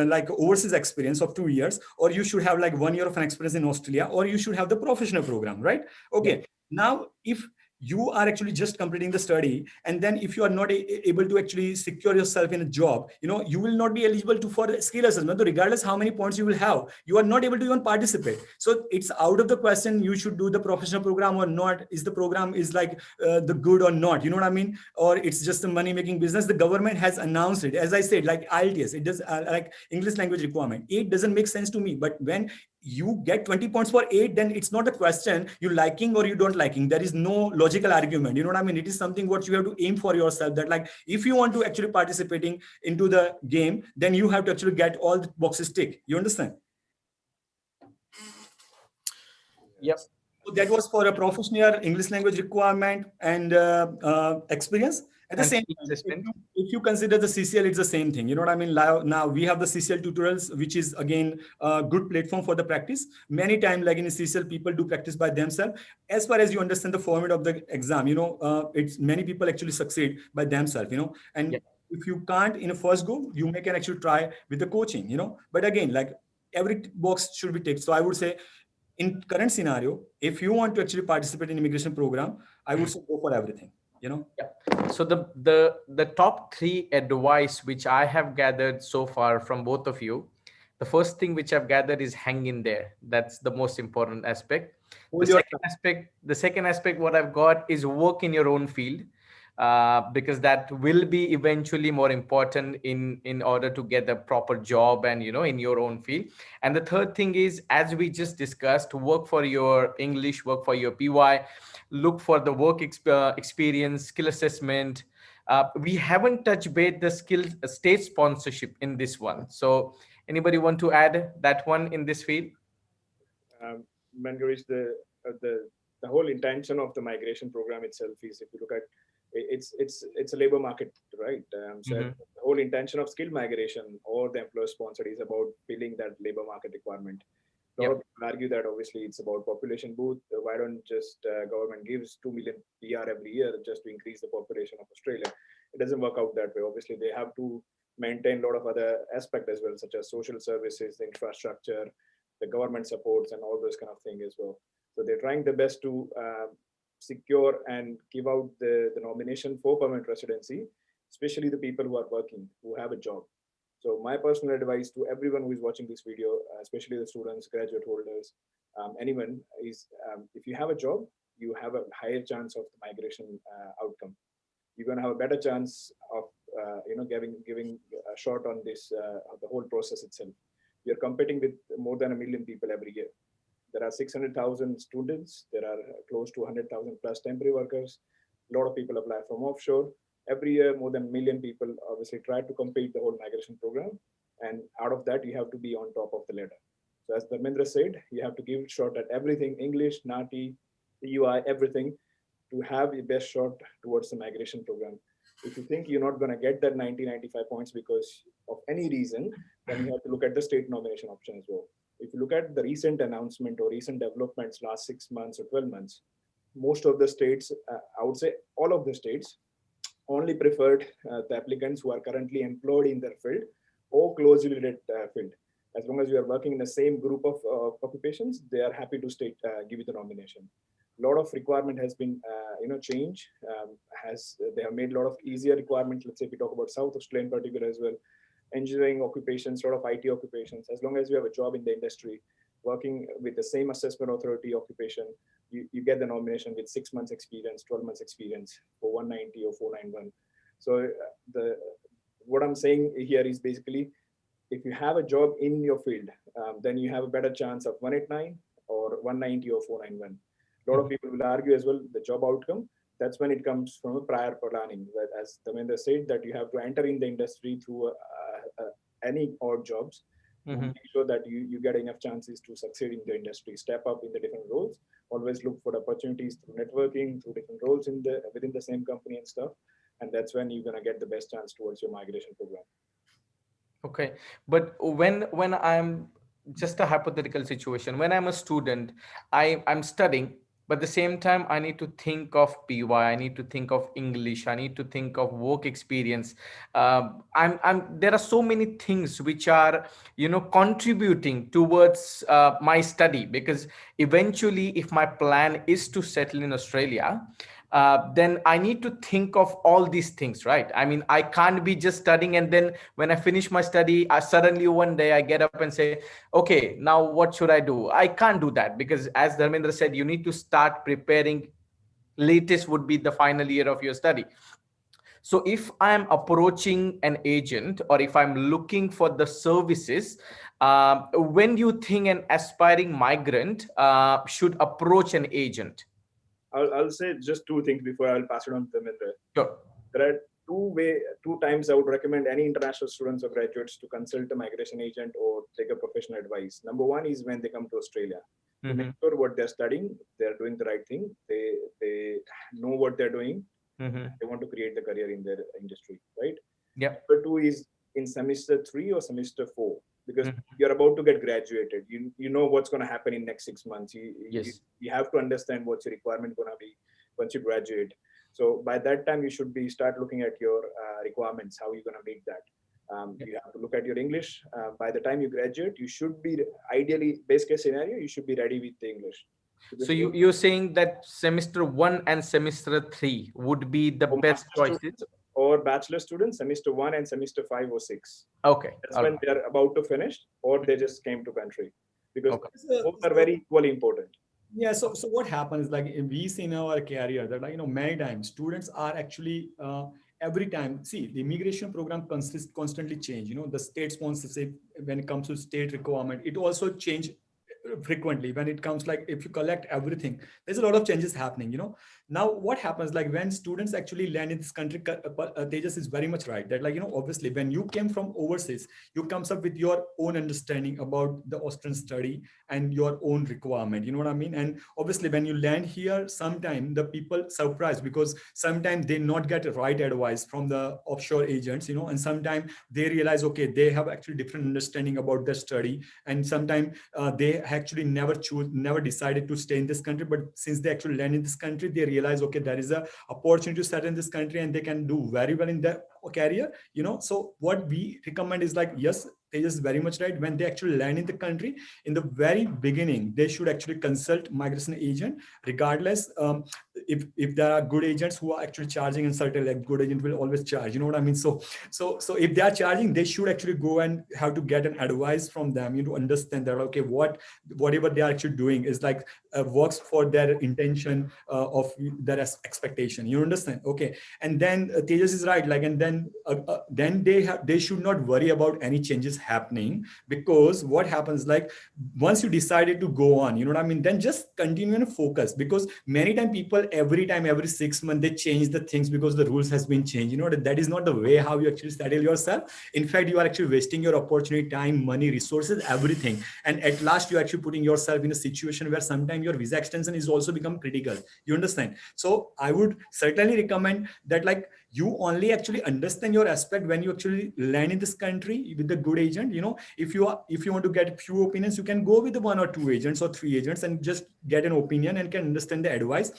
like overseas experience of 2 years, or you should have like 1 year of an experience in Australia, or you should have the professional program, right? Okay. Now, if you are actually just completing the study, and then if you are not able to actually secure yourself in a job, you will not be eligible for skill assessment. So regardless how many points you will have, you are not able to even participate. So it's out of the question you should do the professional program or not. Is the program is like the good or not, you know what I mean? Or it's just a money making business. The government has announced it, as I said, like IELTS, it does like English language requirement. It doesn't make sense to me, but when you get 20 points for 8, then it's not a question you liking or you don't liking. There is no logical argument, you know what I mean? It is something what you have to aim for yourself, that like if you want to actually participating into the game, then you have to actually get all the boxes ticked, you understand? Yep. So that was for a professional English language requirement and experience. At the And same skill time, assessment. if you consider the CCL, it's the same thing. You know what I mean? Now we have the CCL tutorials, which is again a good platform for the practice. Many times, like in CCL, people do practice by themselves. As far as you understand the format of the exam, it's many people actually succeed by themselves. And Yeah. if you can't in a first go, you may can actually try with the coaching. But again, like every box should be ticked. So I would say, in current scenario, if you want to actually participate in immigration program, I would say go for everything. Yeah. So the top three advice which I have gathered so far from both of you, the first thing which I've gathered is hang in there. That's the most important aspect. The Hold your second aspect, what I've got is work in your own field, because that will be eventually more important in order to get a proper job and in your own field. And the third thing is, as we just discussed, work for your English, work for your PY, look for the work experience, skill assessment. We haven't touched base the skill state sponsorship in this one. So anybody want to add that one in this field? Mangarish, the whole intention of the migration program itself is, if you look at it's a labor market, right? So Mhm. the whole intention of skill migration or the employer sponsored is about filling that labor market requirement. A lot of Yep. people argue that obviously it's about population boost. Why don't just government gives 2 million PR every year just to increase the population of Australia? It doesn't work out that way. Obviously, they have to maintain a lot of other aspects as well, such as social services, the infrastructure, the government supports, and all those kind of thing as well. So they're trying their best to secure and give out the nomination for permanent residency, especially the people who are working, who have a job. So my personal advice to everyone who is watching this video, especially the students, graduate holders, anyone, is if you have a job, you have a higher chance of the migration outcome. You're going to have a better chance of giving a shot on this the whole process itself. You're competing with more than 1 million people every year. There are 600,000 students. There are close to 100,000 plus temporary workers. A lot of people apply from offshore. Every year, more than 1 million people obviously try to complete the whole migration program. And out of that, you have to be on top of the ladder. So as Dharmendra said, you have to give a shot at everything, English, NATI, UI, everything, to have the best shot towards the migration program. If you think you're not going to get that 90-95 points because of any reason, then you have to look at the state nomination option as well. If you look at the recent announcement or recent developments last 6 months or 12 months, most of the states, I would say all of the states, only preferred the applicants who are currently employed in their field or closely related field. As long as you are working in the same group of occupations, they are happy to give you the nomination. A lot of requirement has been changed. They have made a lot of easier requirements. Let's say if we talk about South Australia in particular as well, engineering occupations, sort of IT occupations, as long as you have a job in the industry, working with the same assessment authority occupation, you get the nomination with 6 months experience, 12 months experience for 190 or 491. So what I'm saying here is basically, if you have a job in your field, then you have a better chance of 189 or 190 or 491. A lot of people will argue as well the job outcome. That's when it comes from a prior planning. As Dharmendra said, that you have to enter in the industry through any odd jobs to make sure that you get enough chances to succeed in the industry, step up in the different roles. Always look for opportunities through networking, through different roles within the same company and stuff. And that's when you're gonna get the best chance towards your migration program. Okay, but when I'm just a hypothetical situation, when I'm a student, I'm studying, but at the same time I need to think of PY, I need to think of English, I need to think of work experience. I'm there are so many things which are contributing towards my study, because eventually, if my plan is to settle in Australia, then I need to think of all these things, right? I mean, I can't be just studying and then when I finish my study, I suddenly one day I get up and say, okay, now what should I do? I can't do that, because as Dharmendra said, you need to start preparing. Latest would be the final year of your study. So if I'm approaching an agent or if I'm looking for the services, when do you think an aspiring migrant should approach an agent? I'll say just two things before I'll pass it on to Dharmendra. Sure. There are two times I would recommend any international students or graduates to consult a migration agent or take a professional advice. Number one is when they come to Australia. to make sure what they're studying, they're doing the right thing. They know what they're doing. They want to create the career in their industry, right? Yeah. Number two is in semester 3 or semester 4, because you're about to get graduated. You know what's going to happen in next 6 months. Yes. You have to understand what's your requirement going to be once you graduate. So by that time, you should be start looking at your requirements, how you're going to meet that. You have to look at your English. By the time you graduate, you should be ideally, best case scenario, you should be ready with the English. So you're saying that semester 1 and semester 3 would be the best choices? Or bachelor students, semester 1 and semester 5 or 6. Okay. That's when they're about to finish, or they just came to country, because both are very equally important. Yeah. So what happens, like we see in our career that, like, many times students are actually every time, see, the immigration program constantly change. The state sponsorship, when it comes to state requirement, it also change frequently. When it comes, like, if you collect everything, there's a lot of changes happening. Now what happens, like, when students actually land in this country, Tejas is very much right that, like, obviously when you came from overseas, you comes up with your own understanding about the Austrian study and your own requirement, you know what I mean? And obviously when you land here, sometimes the people surprised, because sometimes they not get right advice from the offshore agents, and sometimes they realize, okay, they have actually different understanding about their study, and sometimes they actually never decided to stay in this country, but since they actually land in this country, they realize, okay, there is a opportunity to settle in this country and they can do very well in their career. So what we recommend is, like, yes, Tejas is very much right. When they actually land in the country, in the very beginning, they should actually consult migration agent, regardless if there are good agents who are actually charging, and certainly, like, good agent will always charge, you know what I mean? So if they are charging, they should actually go and have to get an advice from them, to understand that, okay, whatever they are actually doing is, like, works for their intention of their expectation, you understand? Okay. And then Tejas is right, like, and then they should not worry about any changes happening, because what happens, like, once you decided to go on, you know what I mean, then just continue and focus, because many times people, every 6 months, they change the things because the rules has been changed. That is not the way how you actually settle yourself. In fact, you are actually wasting your opportunity, time, money, resources, everything, and at last you're actually putting yourself in a situation where sometimes your visa extension is also become critical, you understand? So I would certainly recommend that, like, you only actually understand your aspect when you actually land in this country with a good agent. If you want to get few opinions, you can go with the 1 or 2 agents or 3 agents and just get an opinion and can understand the advice.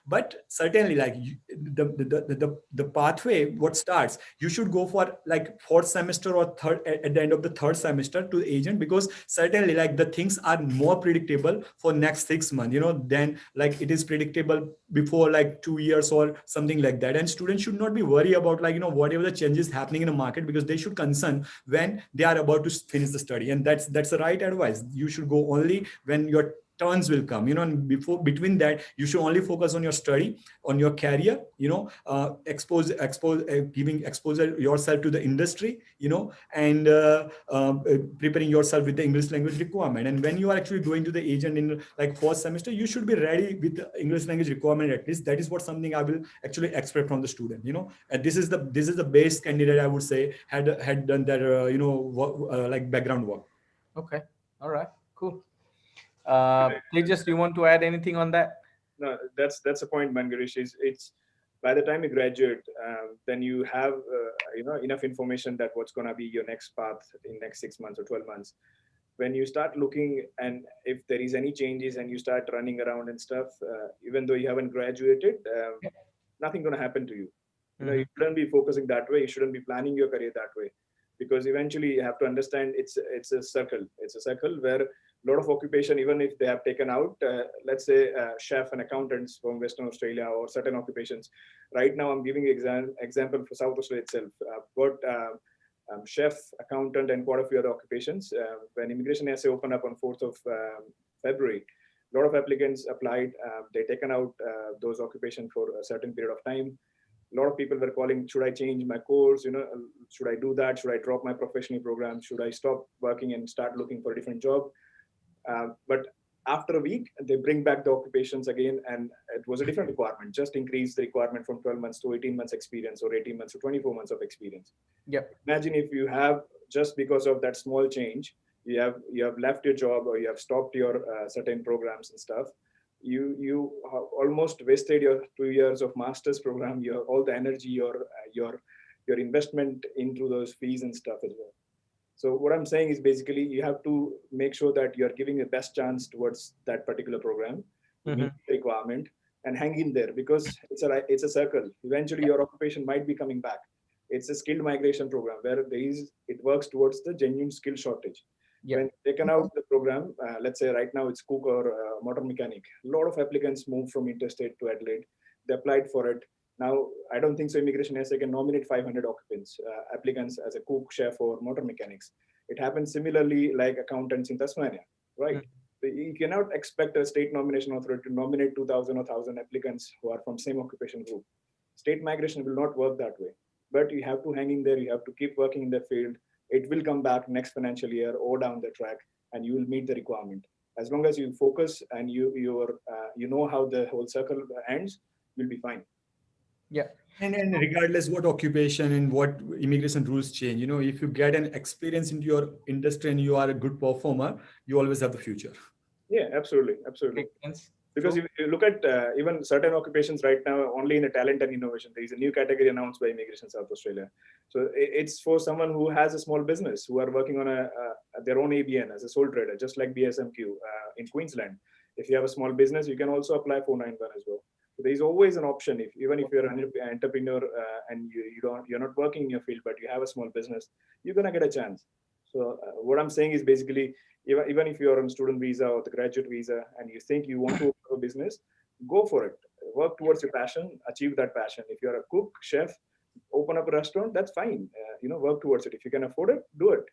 But certainly, like, the pathway what starts, you should go for, like, 4th semester or third, at the end of the 3rd semester, to the agent, because certainly, like, the things are more predictable for next 6 months, than, like, it is predictable before, like, 2 years or something like that. And students should not be worried about, like, whatever the changes happening in the market, because they should concern when they are about to finish the study. And that's the right advice. You should go only when your turns will come, and between that, you should only focus on your study, on your career, giving exposure yourself to the industry, and preparing yourself with the English language requirement. And when you are actually going to the agent in, like, 4th semester, you should be ready with the English language requirement. At least that is what something I will actually expect from the student, and this is the best candidate, I would say, had done that like, background work. Okay. All right, cool. Tejas, do you want to add anything on that? No, that's the point, Mangarish. It's by the time you graduate, then you have enough information that what's going to be your next path in next 6 months or 12 months. When you start looking, and if there is any changes, and you start running around and stuff, even though you haven't graduated, nothing going to happen to you. You shouldn't be focusing that way. You shouldn't be planning your career that way, because eventually you have to understand it's a circle. It's a circle where a lot of occupation, even if they have taken out, let's say, chef and accountants from Western Australia or certain occupations. Right now, I'm giving example for South Australia itself. But chef, accountant, and quite a few other occupations. When immigration essay opened up on 4th of February, a lot of applicants applied. They taken out those occupations for a certain period of time. A lot of people were calling, should I change my course? Should I do that? Should I drop my professional program? Should I stop working and start looking for a different job? But after a week, they bring back the occupations again, and it was a different requirement. Just increase the requirement from 12 months to 18 months experience, or 18 months to 24 months of experience. Yep. Imagine if you have, just because of that small change, you have left your job or you have stopped your certain programs and stuff, you have almost wasted your 2 years of master's program, your all the energy, your investment into those fees and stuff as well. So what I'm saying is basically you have to make sure that you're giving the best chance towards that particular program, meet the requirement, and hang in there, because it's a circle. Eventually, your occupation might be coming back. It's a skilled migration program where it works towards the genuine skill shortage. When taken out the program, let's say right now it's cook or motor mechanic. A lot of applicants moved from interstate to Adelaide. They applied for it. Now, I don't think so Immigration SA can nominate 500 occupants, applicants as a cook, chef, or motor mechanics. It happens similarly like accountants in Tasmania, right? You cannot expect a state nomination authority to nominate 2,000 or 1,000 applicants who are from same occupation group. State migration will not work that way. But you have to hang in there. You have to keep working in the field. It will come back next financial year or down the track, and you will meet the requirement. As long as you focus and you know how the whole circle ends, you'll be fine. Yeah. And regardless what occupation and what immigration rules change, if you get an experience into your industry and you are a good performer, you always have the future. Yeah, absolutely. Makes sense. Because if you look at even certain occupations right now, only in the talent and innovation, there is a new category announced by Immigration South Australia. So it's for someone who has a small business, who are working on their own ABN as a sole trader, just like BSMQ in Queensland. If you have a small business, you can also apply 491 as well. So there is always an option. Even if you're an entrepreneur and you're not working in your field, but you have a small business, you're gonna get a chance. So what I'm saying is basically, even if you're on student visa or the graduate visa and you think you want to open a business, go for it. Work towards your passion, achieve that passion. If you're a cook, chef, open up a restaurant, that's fine. Work towards it. If you can afford it, do it.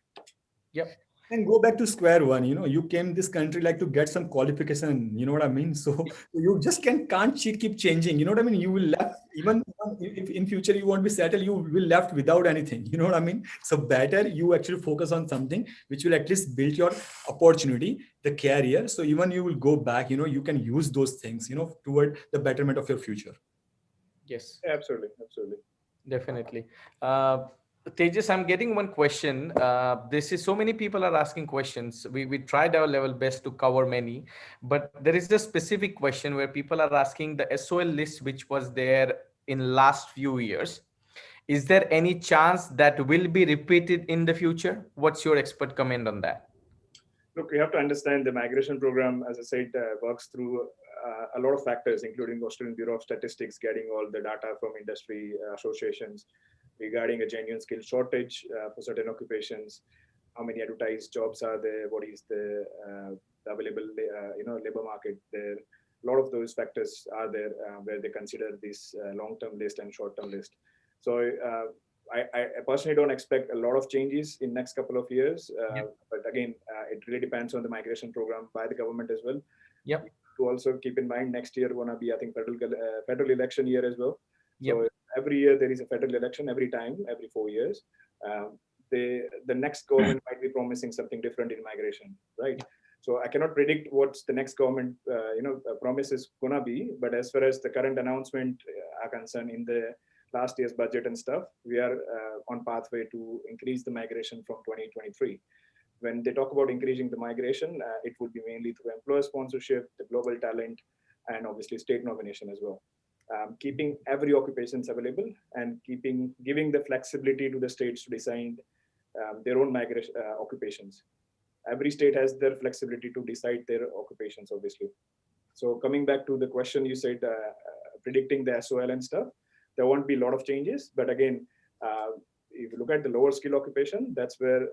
Yep. And go back to square one. You came this country like to get some qualification. You know what I mean? So you just can't keep changing. You know what I mean? You will left, even if in future you won't be settled, you will left without anything. You know what I mean? So better you actually focus on something which will at least build your opportunity, the career. So even you will go back, you can use those things, toward the betterment of your future. Yes. Absolutely. Definitely. Tejas, I'm getting one question. This is so many people are asking questions. We tried our level best to cover many, but there is a specific question where people are asking the SOL list, which was there in last few years. Is there any chance that will be repeated in the future? What's your expert comment on that? Look, we have to understand the migration program, as I said, works through a lot of factors, including the Australian Bureau of Statistics, getting all the data from industry associations regarding a genuine skill shortage for certain occupations, how many advertised jobs are there, what is the available labor market there. A lot of those factors are there where they consider this long-term list and short-term list. So I personally don't expect a lot of changes in next couple of years, but again, it really depends on the migration program by the government as well. Yep. To also keep in mind, next year gonna be, I think, federal election year as well. Yep. So every year there is a federal election, every 4 years. The next government might be promising something different in migration, right? So I cannot predict what the next government promise is gonna be, but as far as the current announcement are concerned in the last year's budget and stuff, we are on pathway to increase the migration from 2023. When they talk about increasing the migration, it would be mainly through employer sponsorship, the global talent, and obviously state nomination as well. Keeping every occupations available and giving the flexibility to the states to decide their own migration occupations. Every state has their flexibility to decide their occupations, obviously. So coming back to the question you said, predicting the SOL and stuff, there won't be a lot of changes. But again, if you look at the lower skill occupation, that's where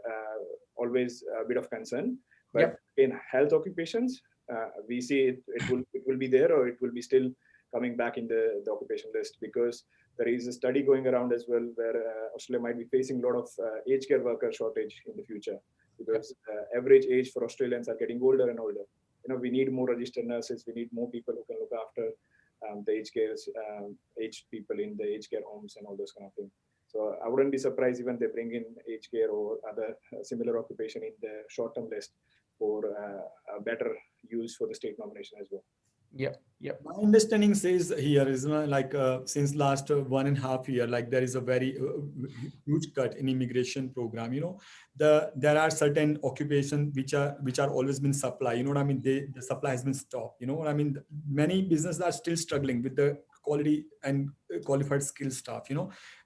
always a bit of concern. But in health occupations, we see it will be there, or it will be still coming back in the occupation list, because there is a study going around as well where Australia might be facing a lot of aged care worker shortage in the future, because average age for Australians are getting older and older. We need more registered nurses. We need more people who can look after the aged people in the aged care homes and all those kind of things. So I wouldn't be surprised even they bring in aged care or other similar occupation in the short-term list for a better use for the state nomination as well. Yeah. Yep. My understanding says here is like since last 1.5 year, like there is a very huge cut in immigration program. There are certain occupations which are always been supply. You know what I mean? The supply has been stopped. You know what I mean? Many businesses are still struggling with the quality and qualified skill staff.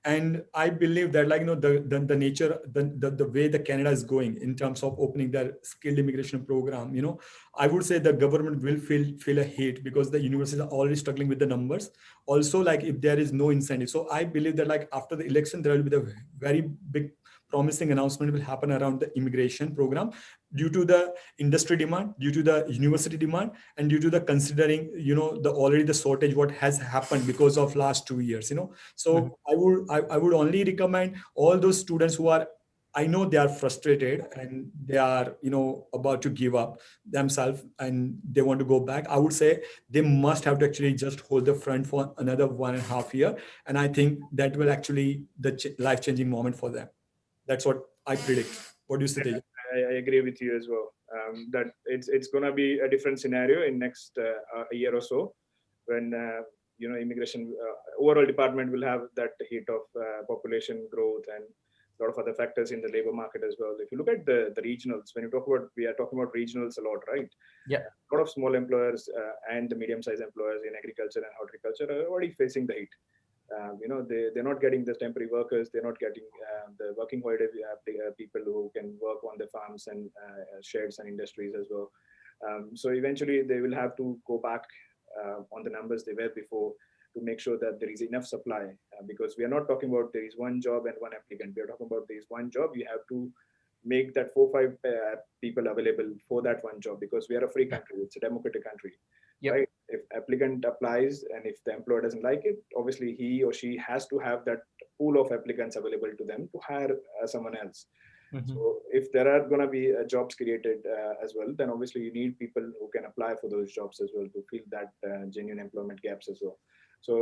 And I believe that like the nature the way the Canada is going in terms of opening their skilled immigration program. I would say the government will feel a hate because the universities are already struggling with the numbers. Also, like if there is no incentive, so I believe that like after the election, there will be the very big promising announcement will happen around the immigration program due to the industry demand, due to the university demand, and due to the considering the already the shortage what has happened because of last 2 years. Mhm. So I would only recommend all those students who are, I know they are frustrated and they are, about to give up themselves and they want to go back. I would say they must have to actually just hold the front for another 1.5 year. And I think that will actually the life-changing moment for them. That's what I predict. What do you say, Tejas? I agree with you as well. That it's going to be a different scenario in next a year or so, when immigration overall department will have that hit of population growth and a lot of other factors in the labor market as well. If you look at the regionals, when you talk about, we are talking about regionals a lot, right? Yeah. A lot of small employers and the medium-sized employers in agriculture and horticulture are already facing the heat. They're not getting the temporary workers. They're not getting the working holiday people who can work on the farms and sheds and industries as well. So eventually they will have to go back on the numbers they were before to make sure that there is enough supply, because we are not talking about there is one job and one applicant. We are talking about there is one job. You have to make that 4 5 people available for that one job, because we are a free country. It's a democratic country. Yep. Right? If applicant applies and if the employer doesn't like it, obviously he or she has to have that pool of applicants available to them to hire someone else. Mhm. So if there are going to be jobs created as well, then obviously you need people who can apply for those jobs as well to fill that genuine employment gaps as well. So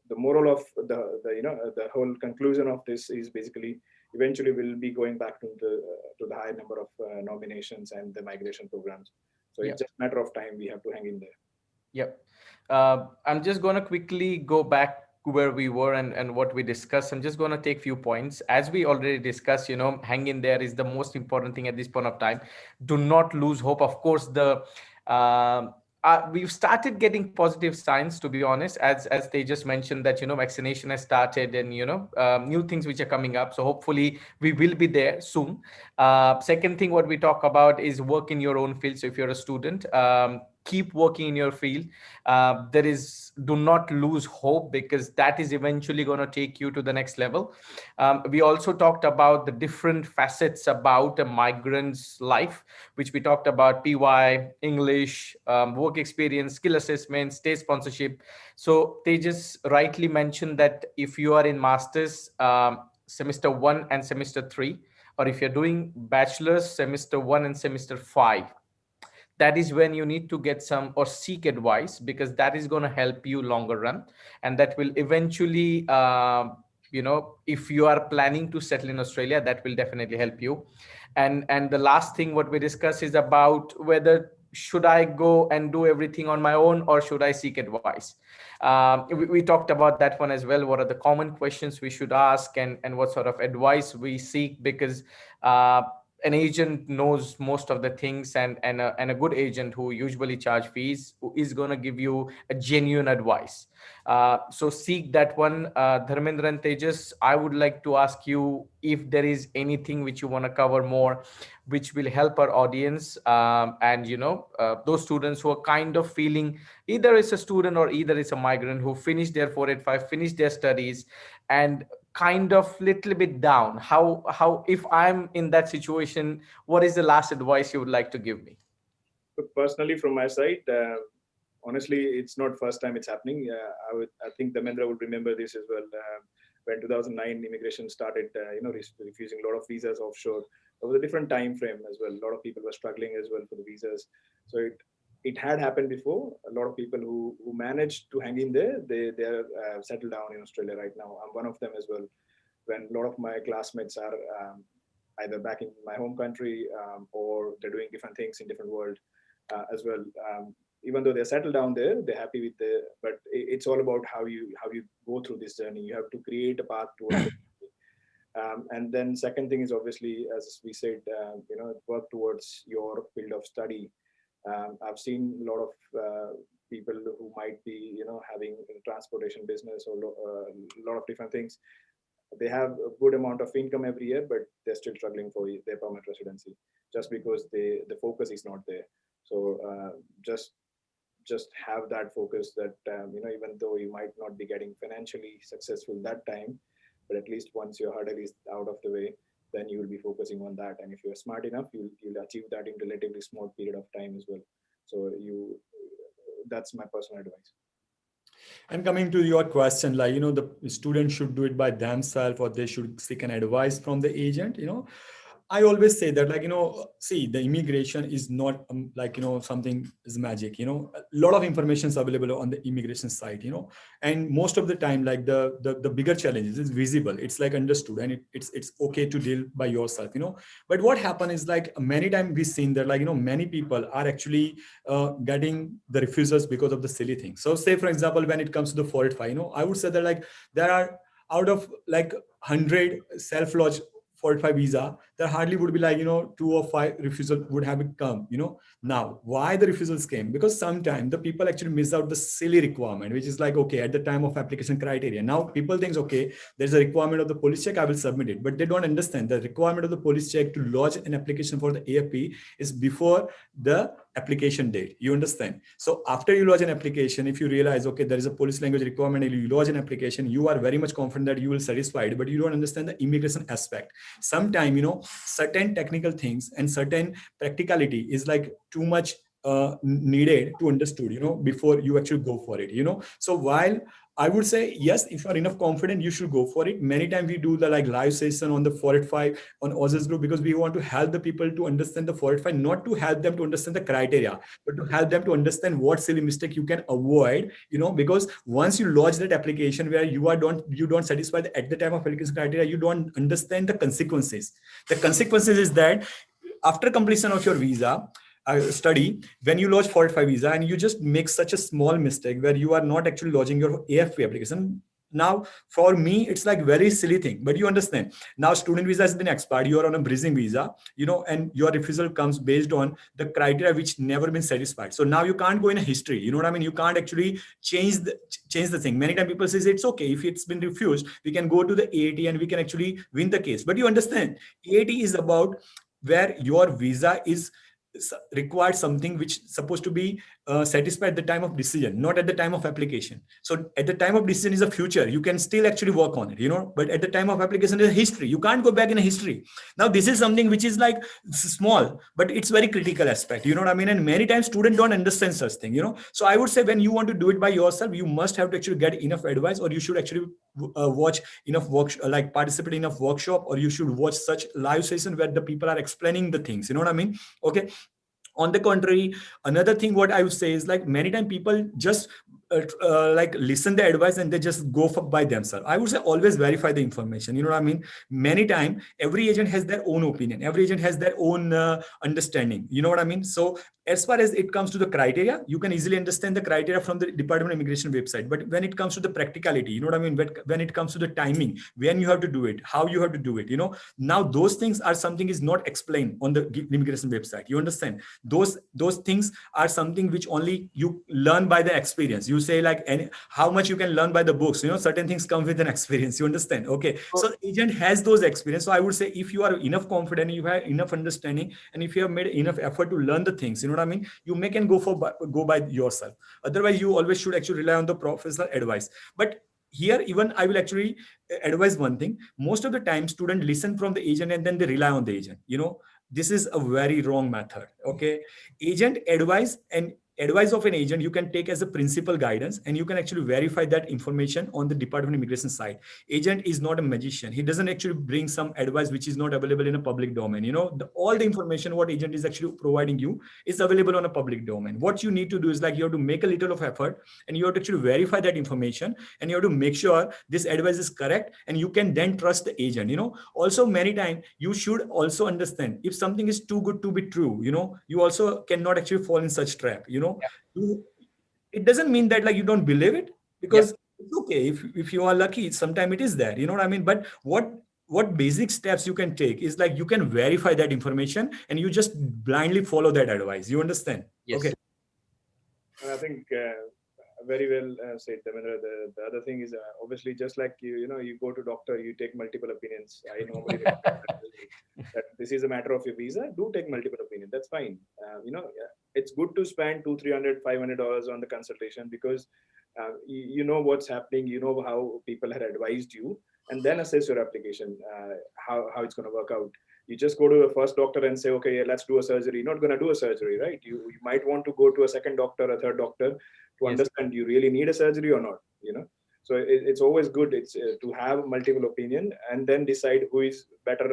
the moral of the whole conclusion of this is basically eventually we'll be going back to the high number of nominations and the migration programs. So Yeah. it's just a matter of time. We have to hang in there. Yep. I'm just going to quickly go back to where we were and what we discussed. I'm just going to take few points. As we already discussed, hang in there is the most important thing at this point of time. Do not lose hope. Of course, we've started getting positive signs, to be honest, as they just mentioned that, vaccination has started and, new things which are coming up. So hopefully we will be there soon. Second thing, what we talk about is work in your own field. So if you're a student, keep working in your field. Do not lose hope, because that is eventually going to take you to the next level. We also talked about the different facets about a migrant's life, which we talked about: PY, English, work experience, skill assessment, state sponsorship. So they just rightly mentioned that if you are in masters, semester 1 and semester 3, or if you're doing bachelor's, semester 1 and semester 5, that is when you need to get some or seek advice, because that is going to help you longer run, and that will eventually if you are planning to settle in Australia, that will definitely help you. And the last thing what we discuss is about whether should I go and do everything on my own or should I seek advice. We talked about that one as well. What are the common questions we should ask, and what sort of advice we seek, because an agent knows most of the things, and a good agent who usually charge fees who is going to give you a genuine advice. So seek that one. Dharmendra and Tejas, I would like to ask you if there is anything which you want to cover more, which will help our audience, and those students who are kind of feeling either it's a student or either it's a migrant who finished their 485, finished their studies, and kind of little bit down. How if I'm in that situation, what is the last advice you would like to give me? But personally, from my side, honestly, it's not first time it's happening. I think Dharmendra would remember this as well. When 2009 immigration started, refusing a lot of visas offshore. There was a different time frame as well. A lot of people were struggling as well for the visas. So it had happened before. A lot of people who managed to hang in there, they are settled down in Australia right now. I'm one of them as well. When a lot of my classmates are either back in my home country, or they're doing different things in different world as well. even though they're settled down there, they're happy with but it's all about how you go through this journey. You have to create a path towards it. And then second thing is obviously, as we said, work towards your field of study. I've seen a lot of people who might be, having a transportation business or a lot of different things. They have a good amount of income every year, but they're still struggling for their permanent residency just because the focus is not there. So just have that focus that, even though you might not be getting financially successful that time, but at least once your hurdle is out of the way, then you will be focusing on that. And if you're smart enough, you'll achieve that in relatively small period of time as well. So that's my personal advice. And coming to your question, like, the student should do it by themselves or they should seek an advice from the agent, I always say that, like, see, the immigration is not something is magic, a lot of information is available on the immigration site, and most of the time, like the bigger challenges is visible. It's like understood, and it's okay to deal by yourself, but what happens is, like, many times we've seen that, like, many people are actually getting the refusals because of the silly things. So say, for example, when it comes to the 485, I would say that, like, there are out of like 100 self-lodged 45 visa, there hardly would be like, 2 or 5 refusal would have come, Now, why the refusals came? Because sometimes the people actually miss out the silly requirement, which is like, okay, at the time of application criteria. Now people think, okay, there's a requirement of the police check, I will submit it. But they don't understand the requirement of the police check to lodge an application for the AFP is before the application date. You understand? So after you lodge an application, if you realize, okay, there is a police language requirement and you lodge an application, you are very much confident that you will satisfy it, but you don't understand the immigration aspect. Sometimes, certain technical things and certain practicality is like too much needed to understood, before you actually go for it, So while I would say, yes, if you are enough confident, you should go for it. Many times we do the like live session on the 485 on Aussizz Group because we want to help the people to understand the 485, not to help them to understand the criteria, but to help them to understand what silly mistake you can avoid, because once you lodge that application where you don't satisfy at the time of application criteria, you don't understand the consequences. The consequences is that after completion of your visa, study, when you lodge 45 visa and you just make such a small mistake where you are not actually lodging your AFP application. Now, for me, it's like very silly thing, but you understand. Now, student visa has been expired. You are on a bridging visa, and your refusal comes based on the criteria which never been satisfied. So now you can't go in a history. You know what I mean? You can't actually change the thing. Many times people say it's okay if it's been refused, we can go to the AAT and we can actually win the case. But you understand, AAT is about where your visa is required something which is supposed to be satisfied at the time of decision, not at the time of application. So at the time of decision is a future. You can still actually work on it, but at the time of application is a history. You can't go back in a history. Now, this is something which is like small, but it's very critical aspect. You know what I mean? And many times students don't understand such thing, So I would say when you want to do it by yourself, you must have to actually get enough advice, or you should actually watch enough like participate in enough workshop, or you should watch such live session where the people are explaining the things. You know what I mean? Okay. On the contrary, another thing what I would say is, like, many times people just like listen the advice and they just go for by themselves. I would say always verify the information. You know what I mean? Many times every agent has their own opinion. Every agent has their own understanding. You know what I mean? So as far as it comes to the criteria, you can easily understand the criteria from the Department of Immigration website. But when it comes to the practicality, you know what I mean? When it comes to the timing, when you have to do it, how you have to do it, now those things are something is not explained on the immigration website. You understand? Those things are something which only you learn by the experience. You say like how much you can learn by the books, certain things come with an experience. You understand? Okay. So the agent has those experience. So I would say if you are enough confident, you have enough understanding, and if you have made enough effort to learn the things, you know what I mean? You can go by yourself. Otherwise, you always should actually rely on the professional advice. But here, even I will actually advise one thing. Most of the time, students listen from the agent and then they rely on the agent. This is a very wrong method. Okay. Agent advice and advice of an agent you can take as a principal guidance, and you can actually verify that information on the Department of Immigration site. Agent is not a magician. He doesn't actually bring some advice which is not available in a public domain. All the information what agent is actually providing you is available on a public domain. What you need to do is like you have to make a little of effort, and you have to actually verify that information, and you have to make sure this advice is correct, and you can then trust the agent. Also many times you should also understand if something is too good to be true. You also cannot actually fall in such trap. it doesn't mean that like you don't believe it, because it's okay if you are lucky, sometimes it is there, you know what I mean? But what basic steps you can take is like you can verify that information and you just blindly follow that advice. You understand? Yes. Okay. And I think very well said, Dharmendra. The other thing is obviously just like you go to doctor, you take multiple opinions. I normally recommend that this is a matter of your visa. Do take multiple opinions. That's fine. It's good to spend $200, $300, $500 on the consultation, because you know what's happening. You know how people had advised you, and then assess your application, how it's going to work out. You just go to a first doctor and say, okay, yeah, let's do a surgery. You're not going to do a surgery, right? You might want to go to a second doctor, a third doctor, to understand you really need a surgery or not. So it's always good. It's to have multiple opinion and then decide who is better,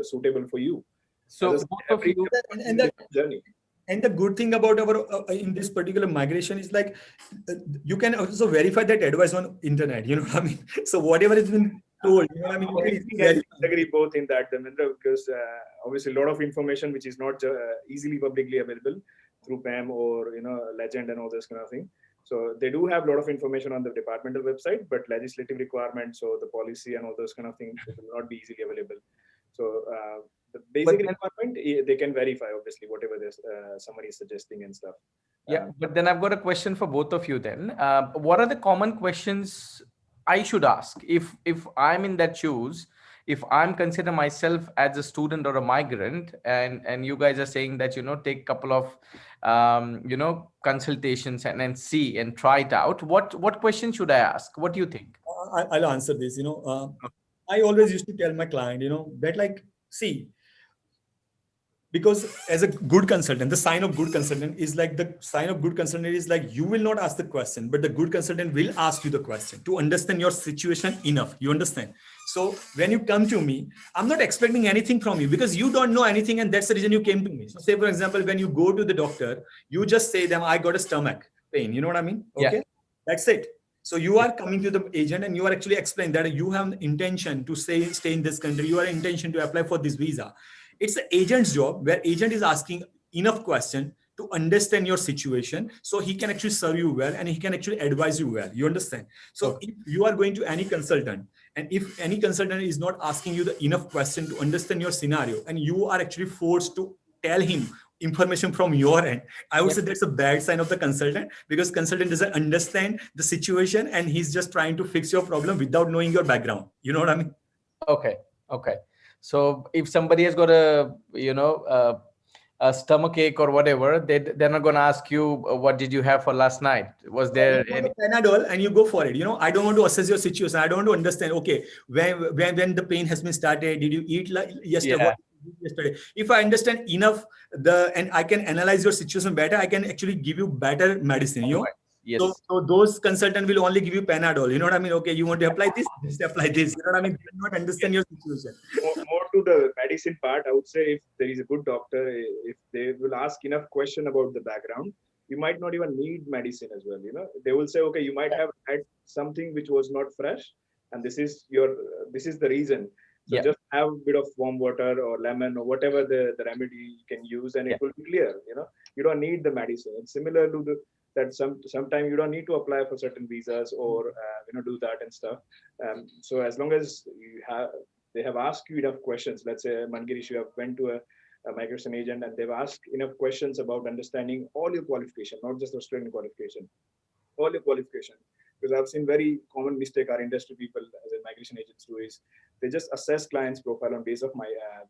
suitable for you. So both of you, and the journey. And the good thing about our in this particular migration is like you can also verify that advice on internet. You know what I mean? So whatever has been told, you know what I mean? I agree both in that, Dharmendra, because obviously a lot of information which is not easily publicly available through PAM or Legend and all this kind of thing. So they do have a lot of information on the departmental website, but legislative requirements or the policy and all those kind of things will not be easily available. So the basic requirement, they can verify obviously whatever somebody is suggesting and stuff. Yeah, but then I've got a question for both of you then. What are the common questions I should ask if I'm in that shoes, if I'm consider myself as a student or a migrant, and you guys are saying that, take a couple of, consultations and see and try it out. What question should I ask? What do you think? I'll answer this. I always used to tell my client, that like, see, because as a good consultant, the sign of good consultant is like you will not ask the question, but the good consultant will ask you the question to understand your situation enough. You understand? So when you come to me, I'm not expecting anything from you because you don't know anything, and that's the reason you came to me. So say, for example, when you go to the doctor, you just say them, I got a stomach pain. You know what I mean? Okay. Yeah. That's it. So you are coming to the agent and you are actually explaining that you have an intention to stay in this country. You are intention to apply for this visa. It's the agent's job where agent is asking enough question to understand your situation so he can actually serve you well and he can actually advise you well. You understand? So if you are going to any consultant, and if any consultant is not asking you the enough question to understand your scenario, and you are actually forced to tell him information from your end, I would say that's a bad sign of the consultant, because consultant doesn't understand the situation and he's just trying to fix your problem without knowing your background. You know what I mean? Okay. So if somebody has got a stomach ache or whatever, they're not going to ask you what did you have for last night. Was there any Panadol, and you go for it. I don't want to assess your situation. I don't want to understand. Okay, when the pain has been started, did you eat yesterday? Yeah. Yesterday. If I understand enough and I can analyze your situation better, I can actually give you better medicine. Yes. So those consultants will only give you Panadol. You know what I mean? Okay, you want to apply this, just apply this. You know what I mean? They do not understand your situation. More to the medicine part, I would say if there is a good doctor, if they will ask enough question about the background, you might not even need medicine as well. They will say, okay, you might have had something which was not fresh, and this is the reason. So just have a bit of warm water or lemon or whatever the remedy you can use, and it will be clear. You don't need the medicine. It's similar to that sometimes you don't need to apply for certain visas or do that and stuff. So as long as they have asked you enough questions. Let's say Mangirish, you have went to a migration agent and they've asked enough questions about understanding all your qualification, not just Australian qualification, all your qualification. Because I've seen very common mistake our industry people as a migration agents do is they just assess clients' profile on base of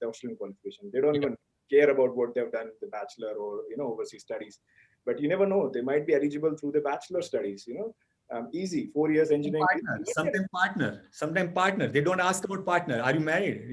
the Australian qualification. They don't even care about what they've done in the bachelor or overseas studies. But you never know, they might be eligible through the bachelor studies. Easy 4 years engineering. Sometimes partner. They don't ask about partner. Are you married?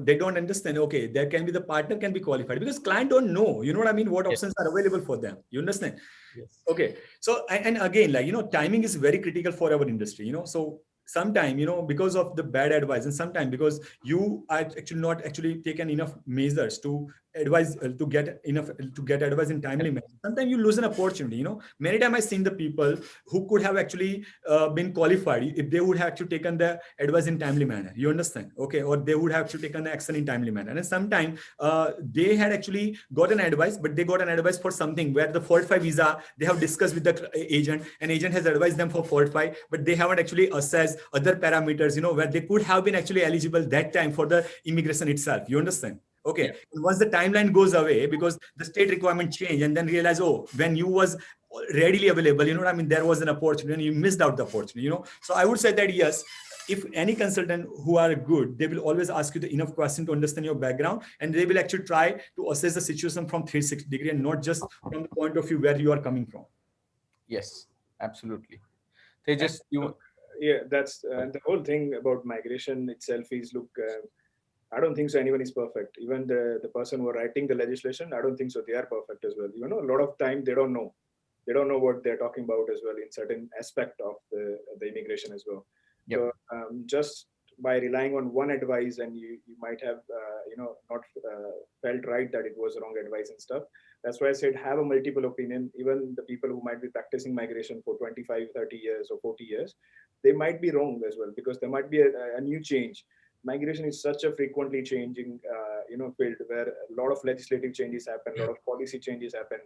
They don't understand. Okay, there can be the partner can be qualified because client don't know. You know what I mean? What options are available for them? You understand? Yes. Okay. So and again, timing is very critical for our industry. So sometimes because of the bad advice, and sometimes because you are actually not taken enough measures to advice to get enough to get advice in timely manner. Sometimes you lose an opportunity. Many times I've seen the people who could have actually been qualified if they would have actually taken the advice in timely manner. You understand? Okay, or they would have actually taken the action in timely manner. And sometimes they had actually got an advice, but they got an advice for something where the 45 visa they have discussed with the agent, and agent has advised them for 45, but they haven't actually assessed other parameters. Where they could have been actually eligible that time for the immigration itself. You understand? Okay. Yeah. And once the timeline goes away because the state requirement changed, and then realize, oh, when you was readily available, there was an opportunity and you missed out the opportunity. So I would say that yes, if any consultant who are good, they will always ask you the enough question to understand your background, and they will actually try to assess the situation from 360 degree and not just from the point of view where you are coming from. Yes, absolutely. They just yeah, that's the whole thing about migration itself is, look, I don't think so anyone is perfect. Even the person who are writing the legislation, I don't think so they are perfect as well. A lot of time they don't know what they're talking about as well in certain aspect of the immigration as well. Yep. So just by relying on one advice, and you might have not felt right that it was wrong advice and stuff. That's why I said have a multiple opinion. Even the people who might be practicing migration for 25, 30 years or 40 years, they might be wrong as well, because there might be a new change. Migration is such a frequently changing field where a lot of legislative changes happen, a lot of policy changes happen.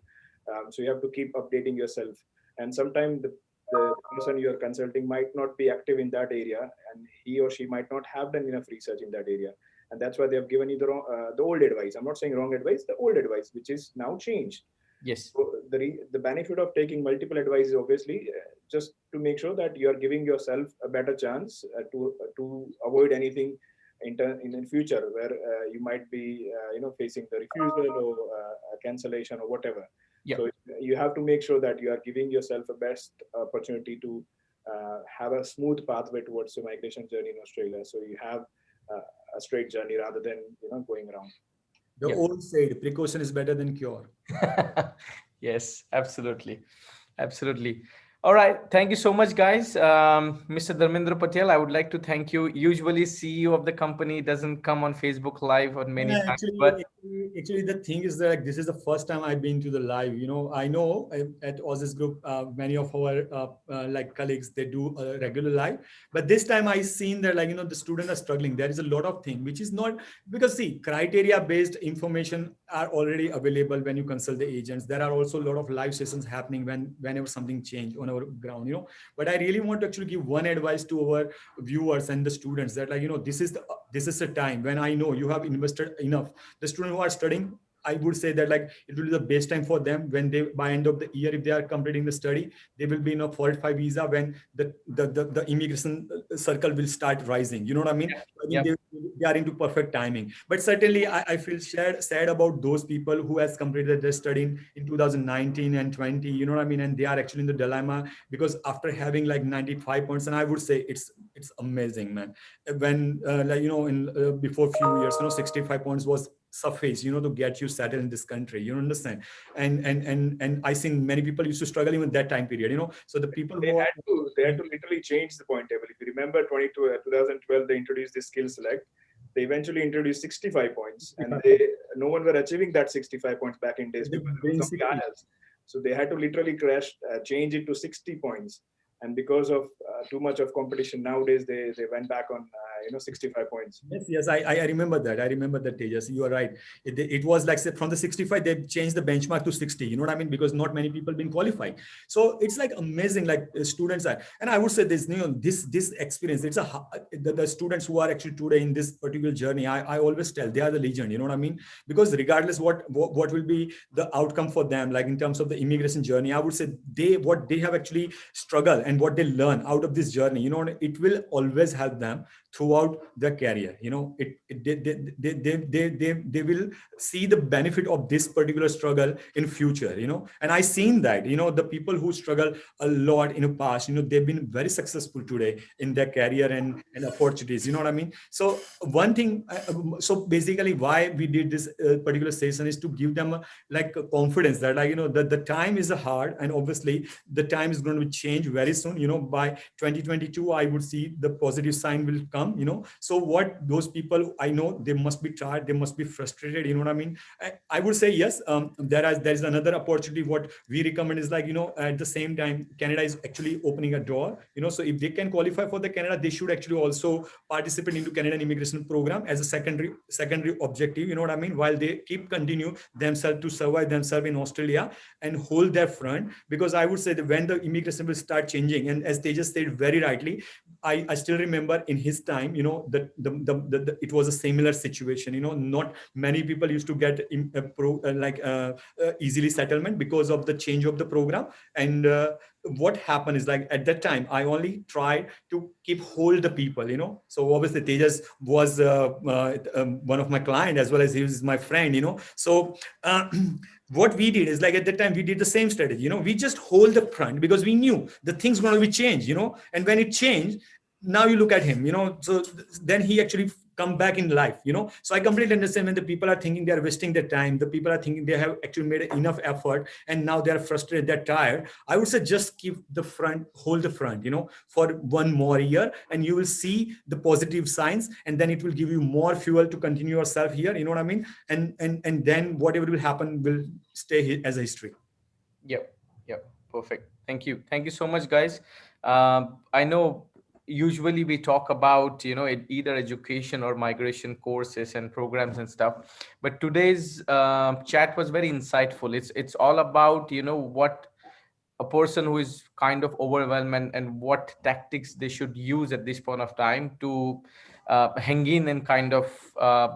So you have to keep updating yourself. And sometimes the person you're consulting might not be active in that area, and he or she might not have done enough research in that area. And that's why they have given you the old advice. I'm not saying wrong advice, the old advice, which is now changed. Yes. So the benefit of taking multiple advice is obviously just to make sure that you are giving yourself a better chance to avoid anything in the future where you might be facing the refusal or a cancellation or whatever. Yep. So you have to make sure that you are giving yourself a best opportunity to have a smooth pathway towards the migration journey in Australia. So you have a straight journey rather than going around. The Yep. old said, precaution is better than cure. Yes, absolutely. Absolutely. All right. Thank you so much, guys. Mr. Dharmendra Patel, I would like to thank you. Usually CEO of the company doesn't come on Facebook Live on many times, but Actually, the thing is that this is the first time I've been to the live. I know at Aussizz Group, many of our colleagues, they do a regular live, but this time I seen that the students are struggling. There is a lot of things which is not, because see, criteria based information are already available when you consult the agents. There are also a lot of live sessions happening whenever something change on our ground. But I really want to actually give one advice to our viewers and the students that this is the time when I know you have invested enough. The students who are studying, I would say that it will be the best time for them when they, by end of the year, if they are completing the study, they will be in a 45 visa when the immigration circle will start rising. You know what I mean? Yeah. I mean, they are into perfect timing. But certainly I feel sad about those people who has completed their study in 2019 and 20, you know what I mean? And they are actually in the dilemma because after having 95 points, and I would say it's amazing, man. When before a few years, 65 points was surface, to get you settled in this country, you understand? And I seen many people used to struggle even that time period, so the people they had to literally change the point table. If you remember 2012, they introduced this skill select. They eventually introduced 65 points, and no one were achieving that 65 points back in days because it was something else. So they had to literally change it to 60 points. And because of too much of competition nowadays, they went back on 65 points. Yes, I remember that. I remember that, Tejas. You are right. It was like, say, from the 65, they changed the benchmark to 60. You know what I mean? Because not many people been qualified. So it's amazing. Students are, and I would say this, this experience. It's the students who are actually today in this particular journey. I always tell they are the legend. You know what I mean? Because regardless what will be the outcome for them, in terms of the immigration journey, I would say what they have actually struggled and what they learn out of this journey, it will always help them throughout their career. They will see the benefit of this particular struggle in future. And I seen that the people who struggle a lot in the past, they've been very successful today in their career and opportunities. You know what I mean? So one thing, so basically why we did this particular session is to give them a confidence that the time is hard, and obviously the time is going to change very soon. By 2022, I would see the positive sign will come. come, so what those people, I know they must be tired, they must be frustrated, you know what I mean? I would say yes, there is another opportunity. What we recommend is like, at the same time, Canada is actually opening a door, so if they can qualify for the Canada, they should actually also participate into Canadian immigration program as a secondary objective, you know what I mean, while they keep continue themselves to survive themselves in Australia and hold their front. Because I would say that when the immigration will start changing, and as Tejas said very rightly, I still remember in his time, it was a similar situation. Not many people used to get easily settlement because of the change of the program. And what happened is, like, at that time, I only tried to keep hold the people. So obviously Tejas was one of my client, as well as he was my friend. So what we did is, like, at that time we did the same strategy. We just hold the front because we knew the things going to be changed. And when it changed, now you look at him. So then he actually come back in life. So I completely understand when the people are thinking they are wasting their time, the people are thinking they have actually made enough effort, and now they are frustrated, they're tired. I would say just keep the front, hold the front, for one more year, and you will see the positive signs, and then it will give you more fuel to continue yourself here. You know what I mean? And then whatever will happen will stay as a history. Yep. Perfect. Thank you so much, guys. I know usually we talk about either education or migration courses and programs and stuff, but today's chat was very insightful. It's all about what a person who is kind of overwhelmed, and what tactics they should use at this point of time to hang in and kind of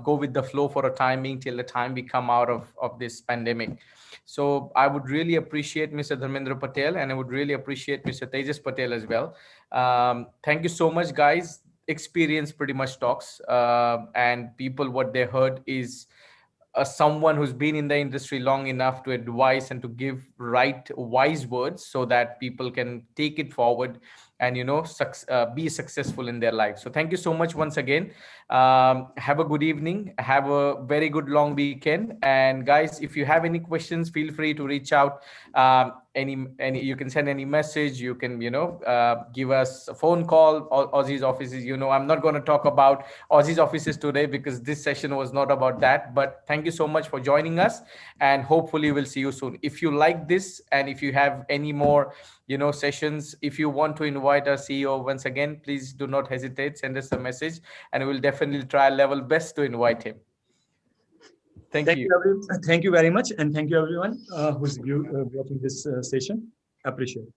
go with the flow for a timing till the time we come out of this pandemic. So I would really appreciate Mr. Dharmendra Patel, and I would really appreciate Mr. Tejas Patel as well. Thank you so much, guys. Experience pretty much talks, and people, what they heard is someone who's been in the industry long enough to advise and to give right wise words, so that people can take it forward and be successful in their life. So thank you so much once again. Have a good evening, have a very good long weekend, and guys, if you have any questions, feel free to reach out. Any you can send any message, you can give us a phone call. Aussizz offices, I'm not going to talk about Aussizz offices today because this session was not about that, but thank you so much for joining us, and hopefully we'll see you soon. If you like this, and if you have any more sessions, if you want to invite our CEO once again, please do not hesitate, send us a message, and we'll definitely try our level best to invite him. Thank you. Thank you very much, and thank you everyone who's watching this session. Appreciate it.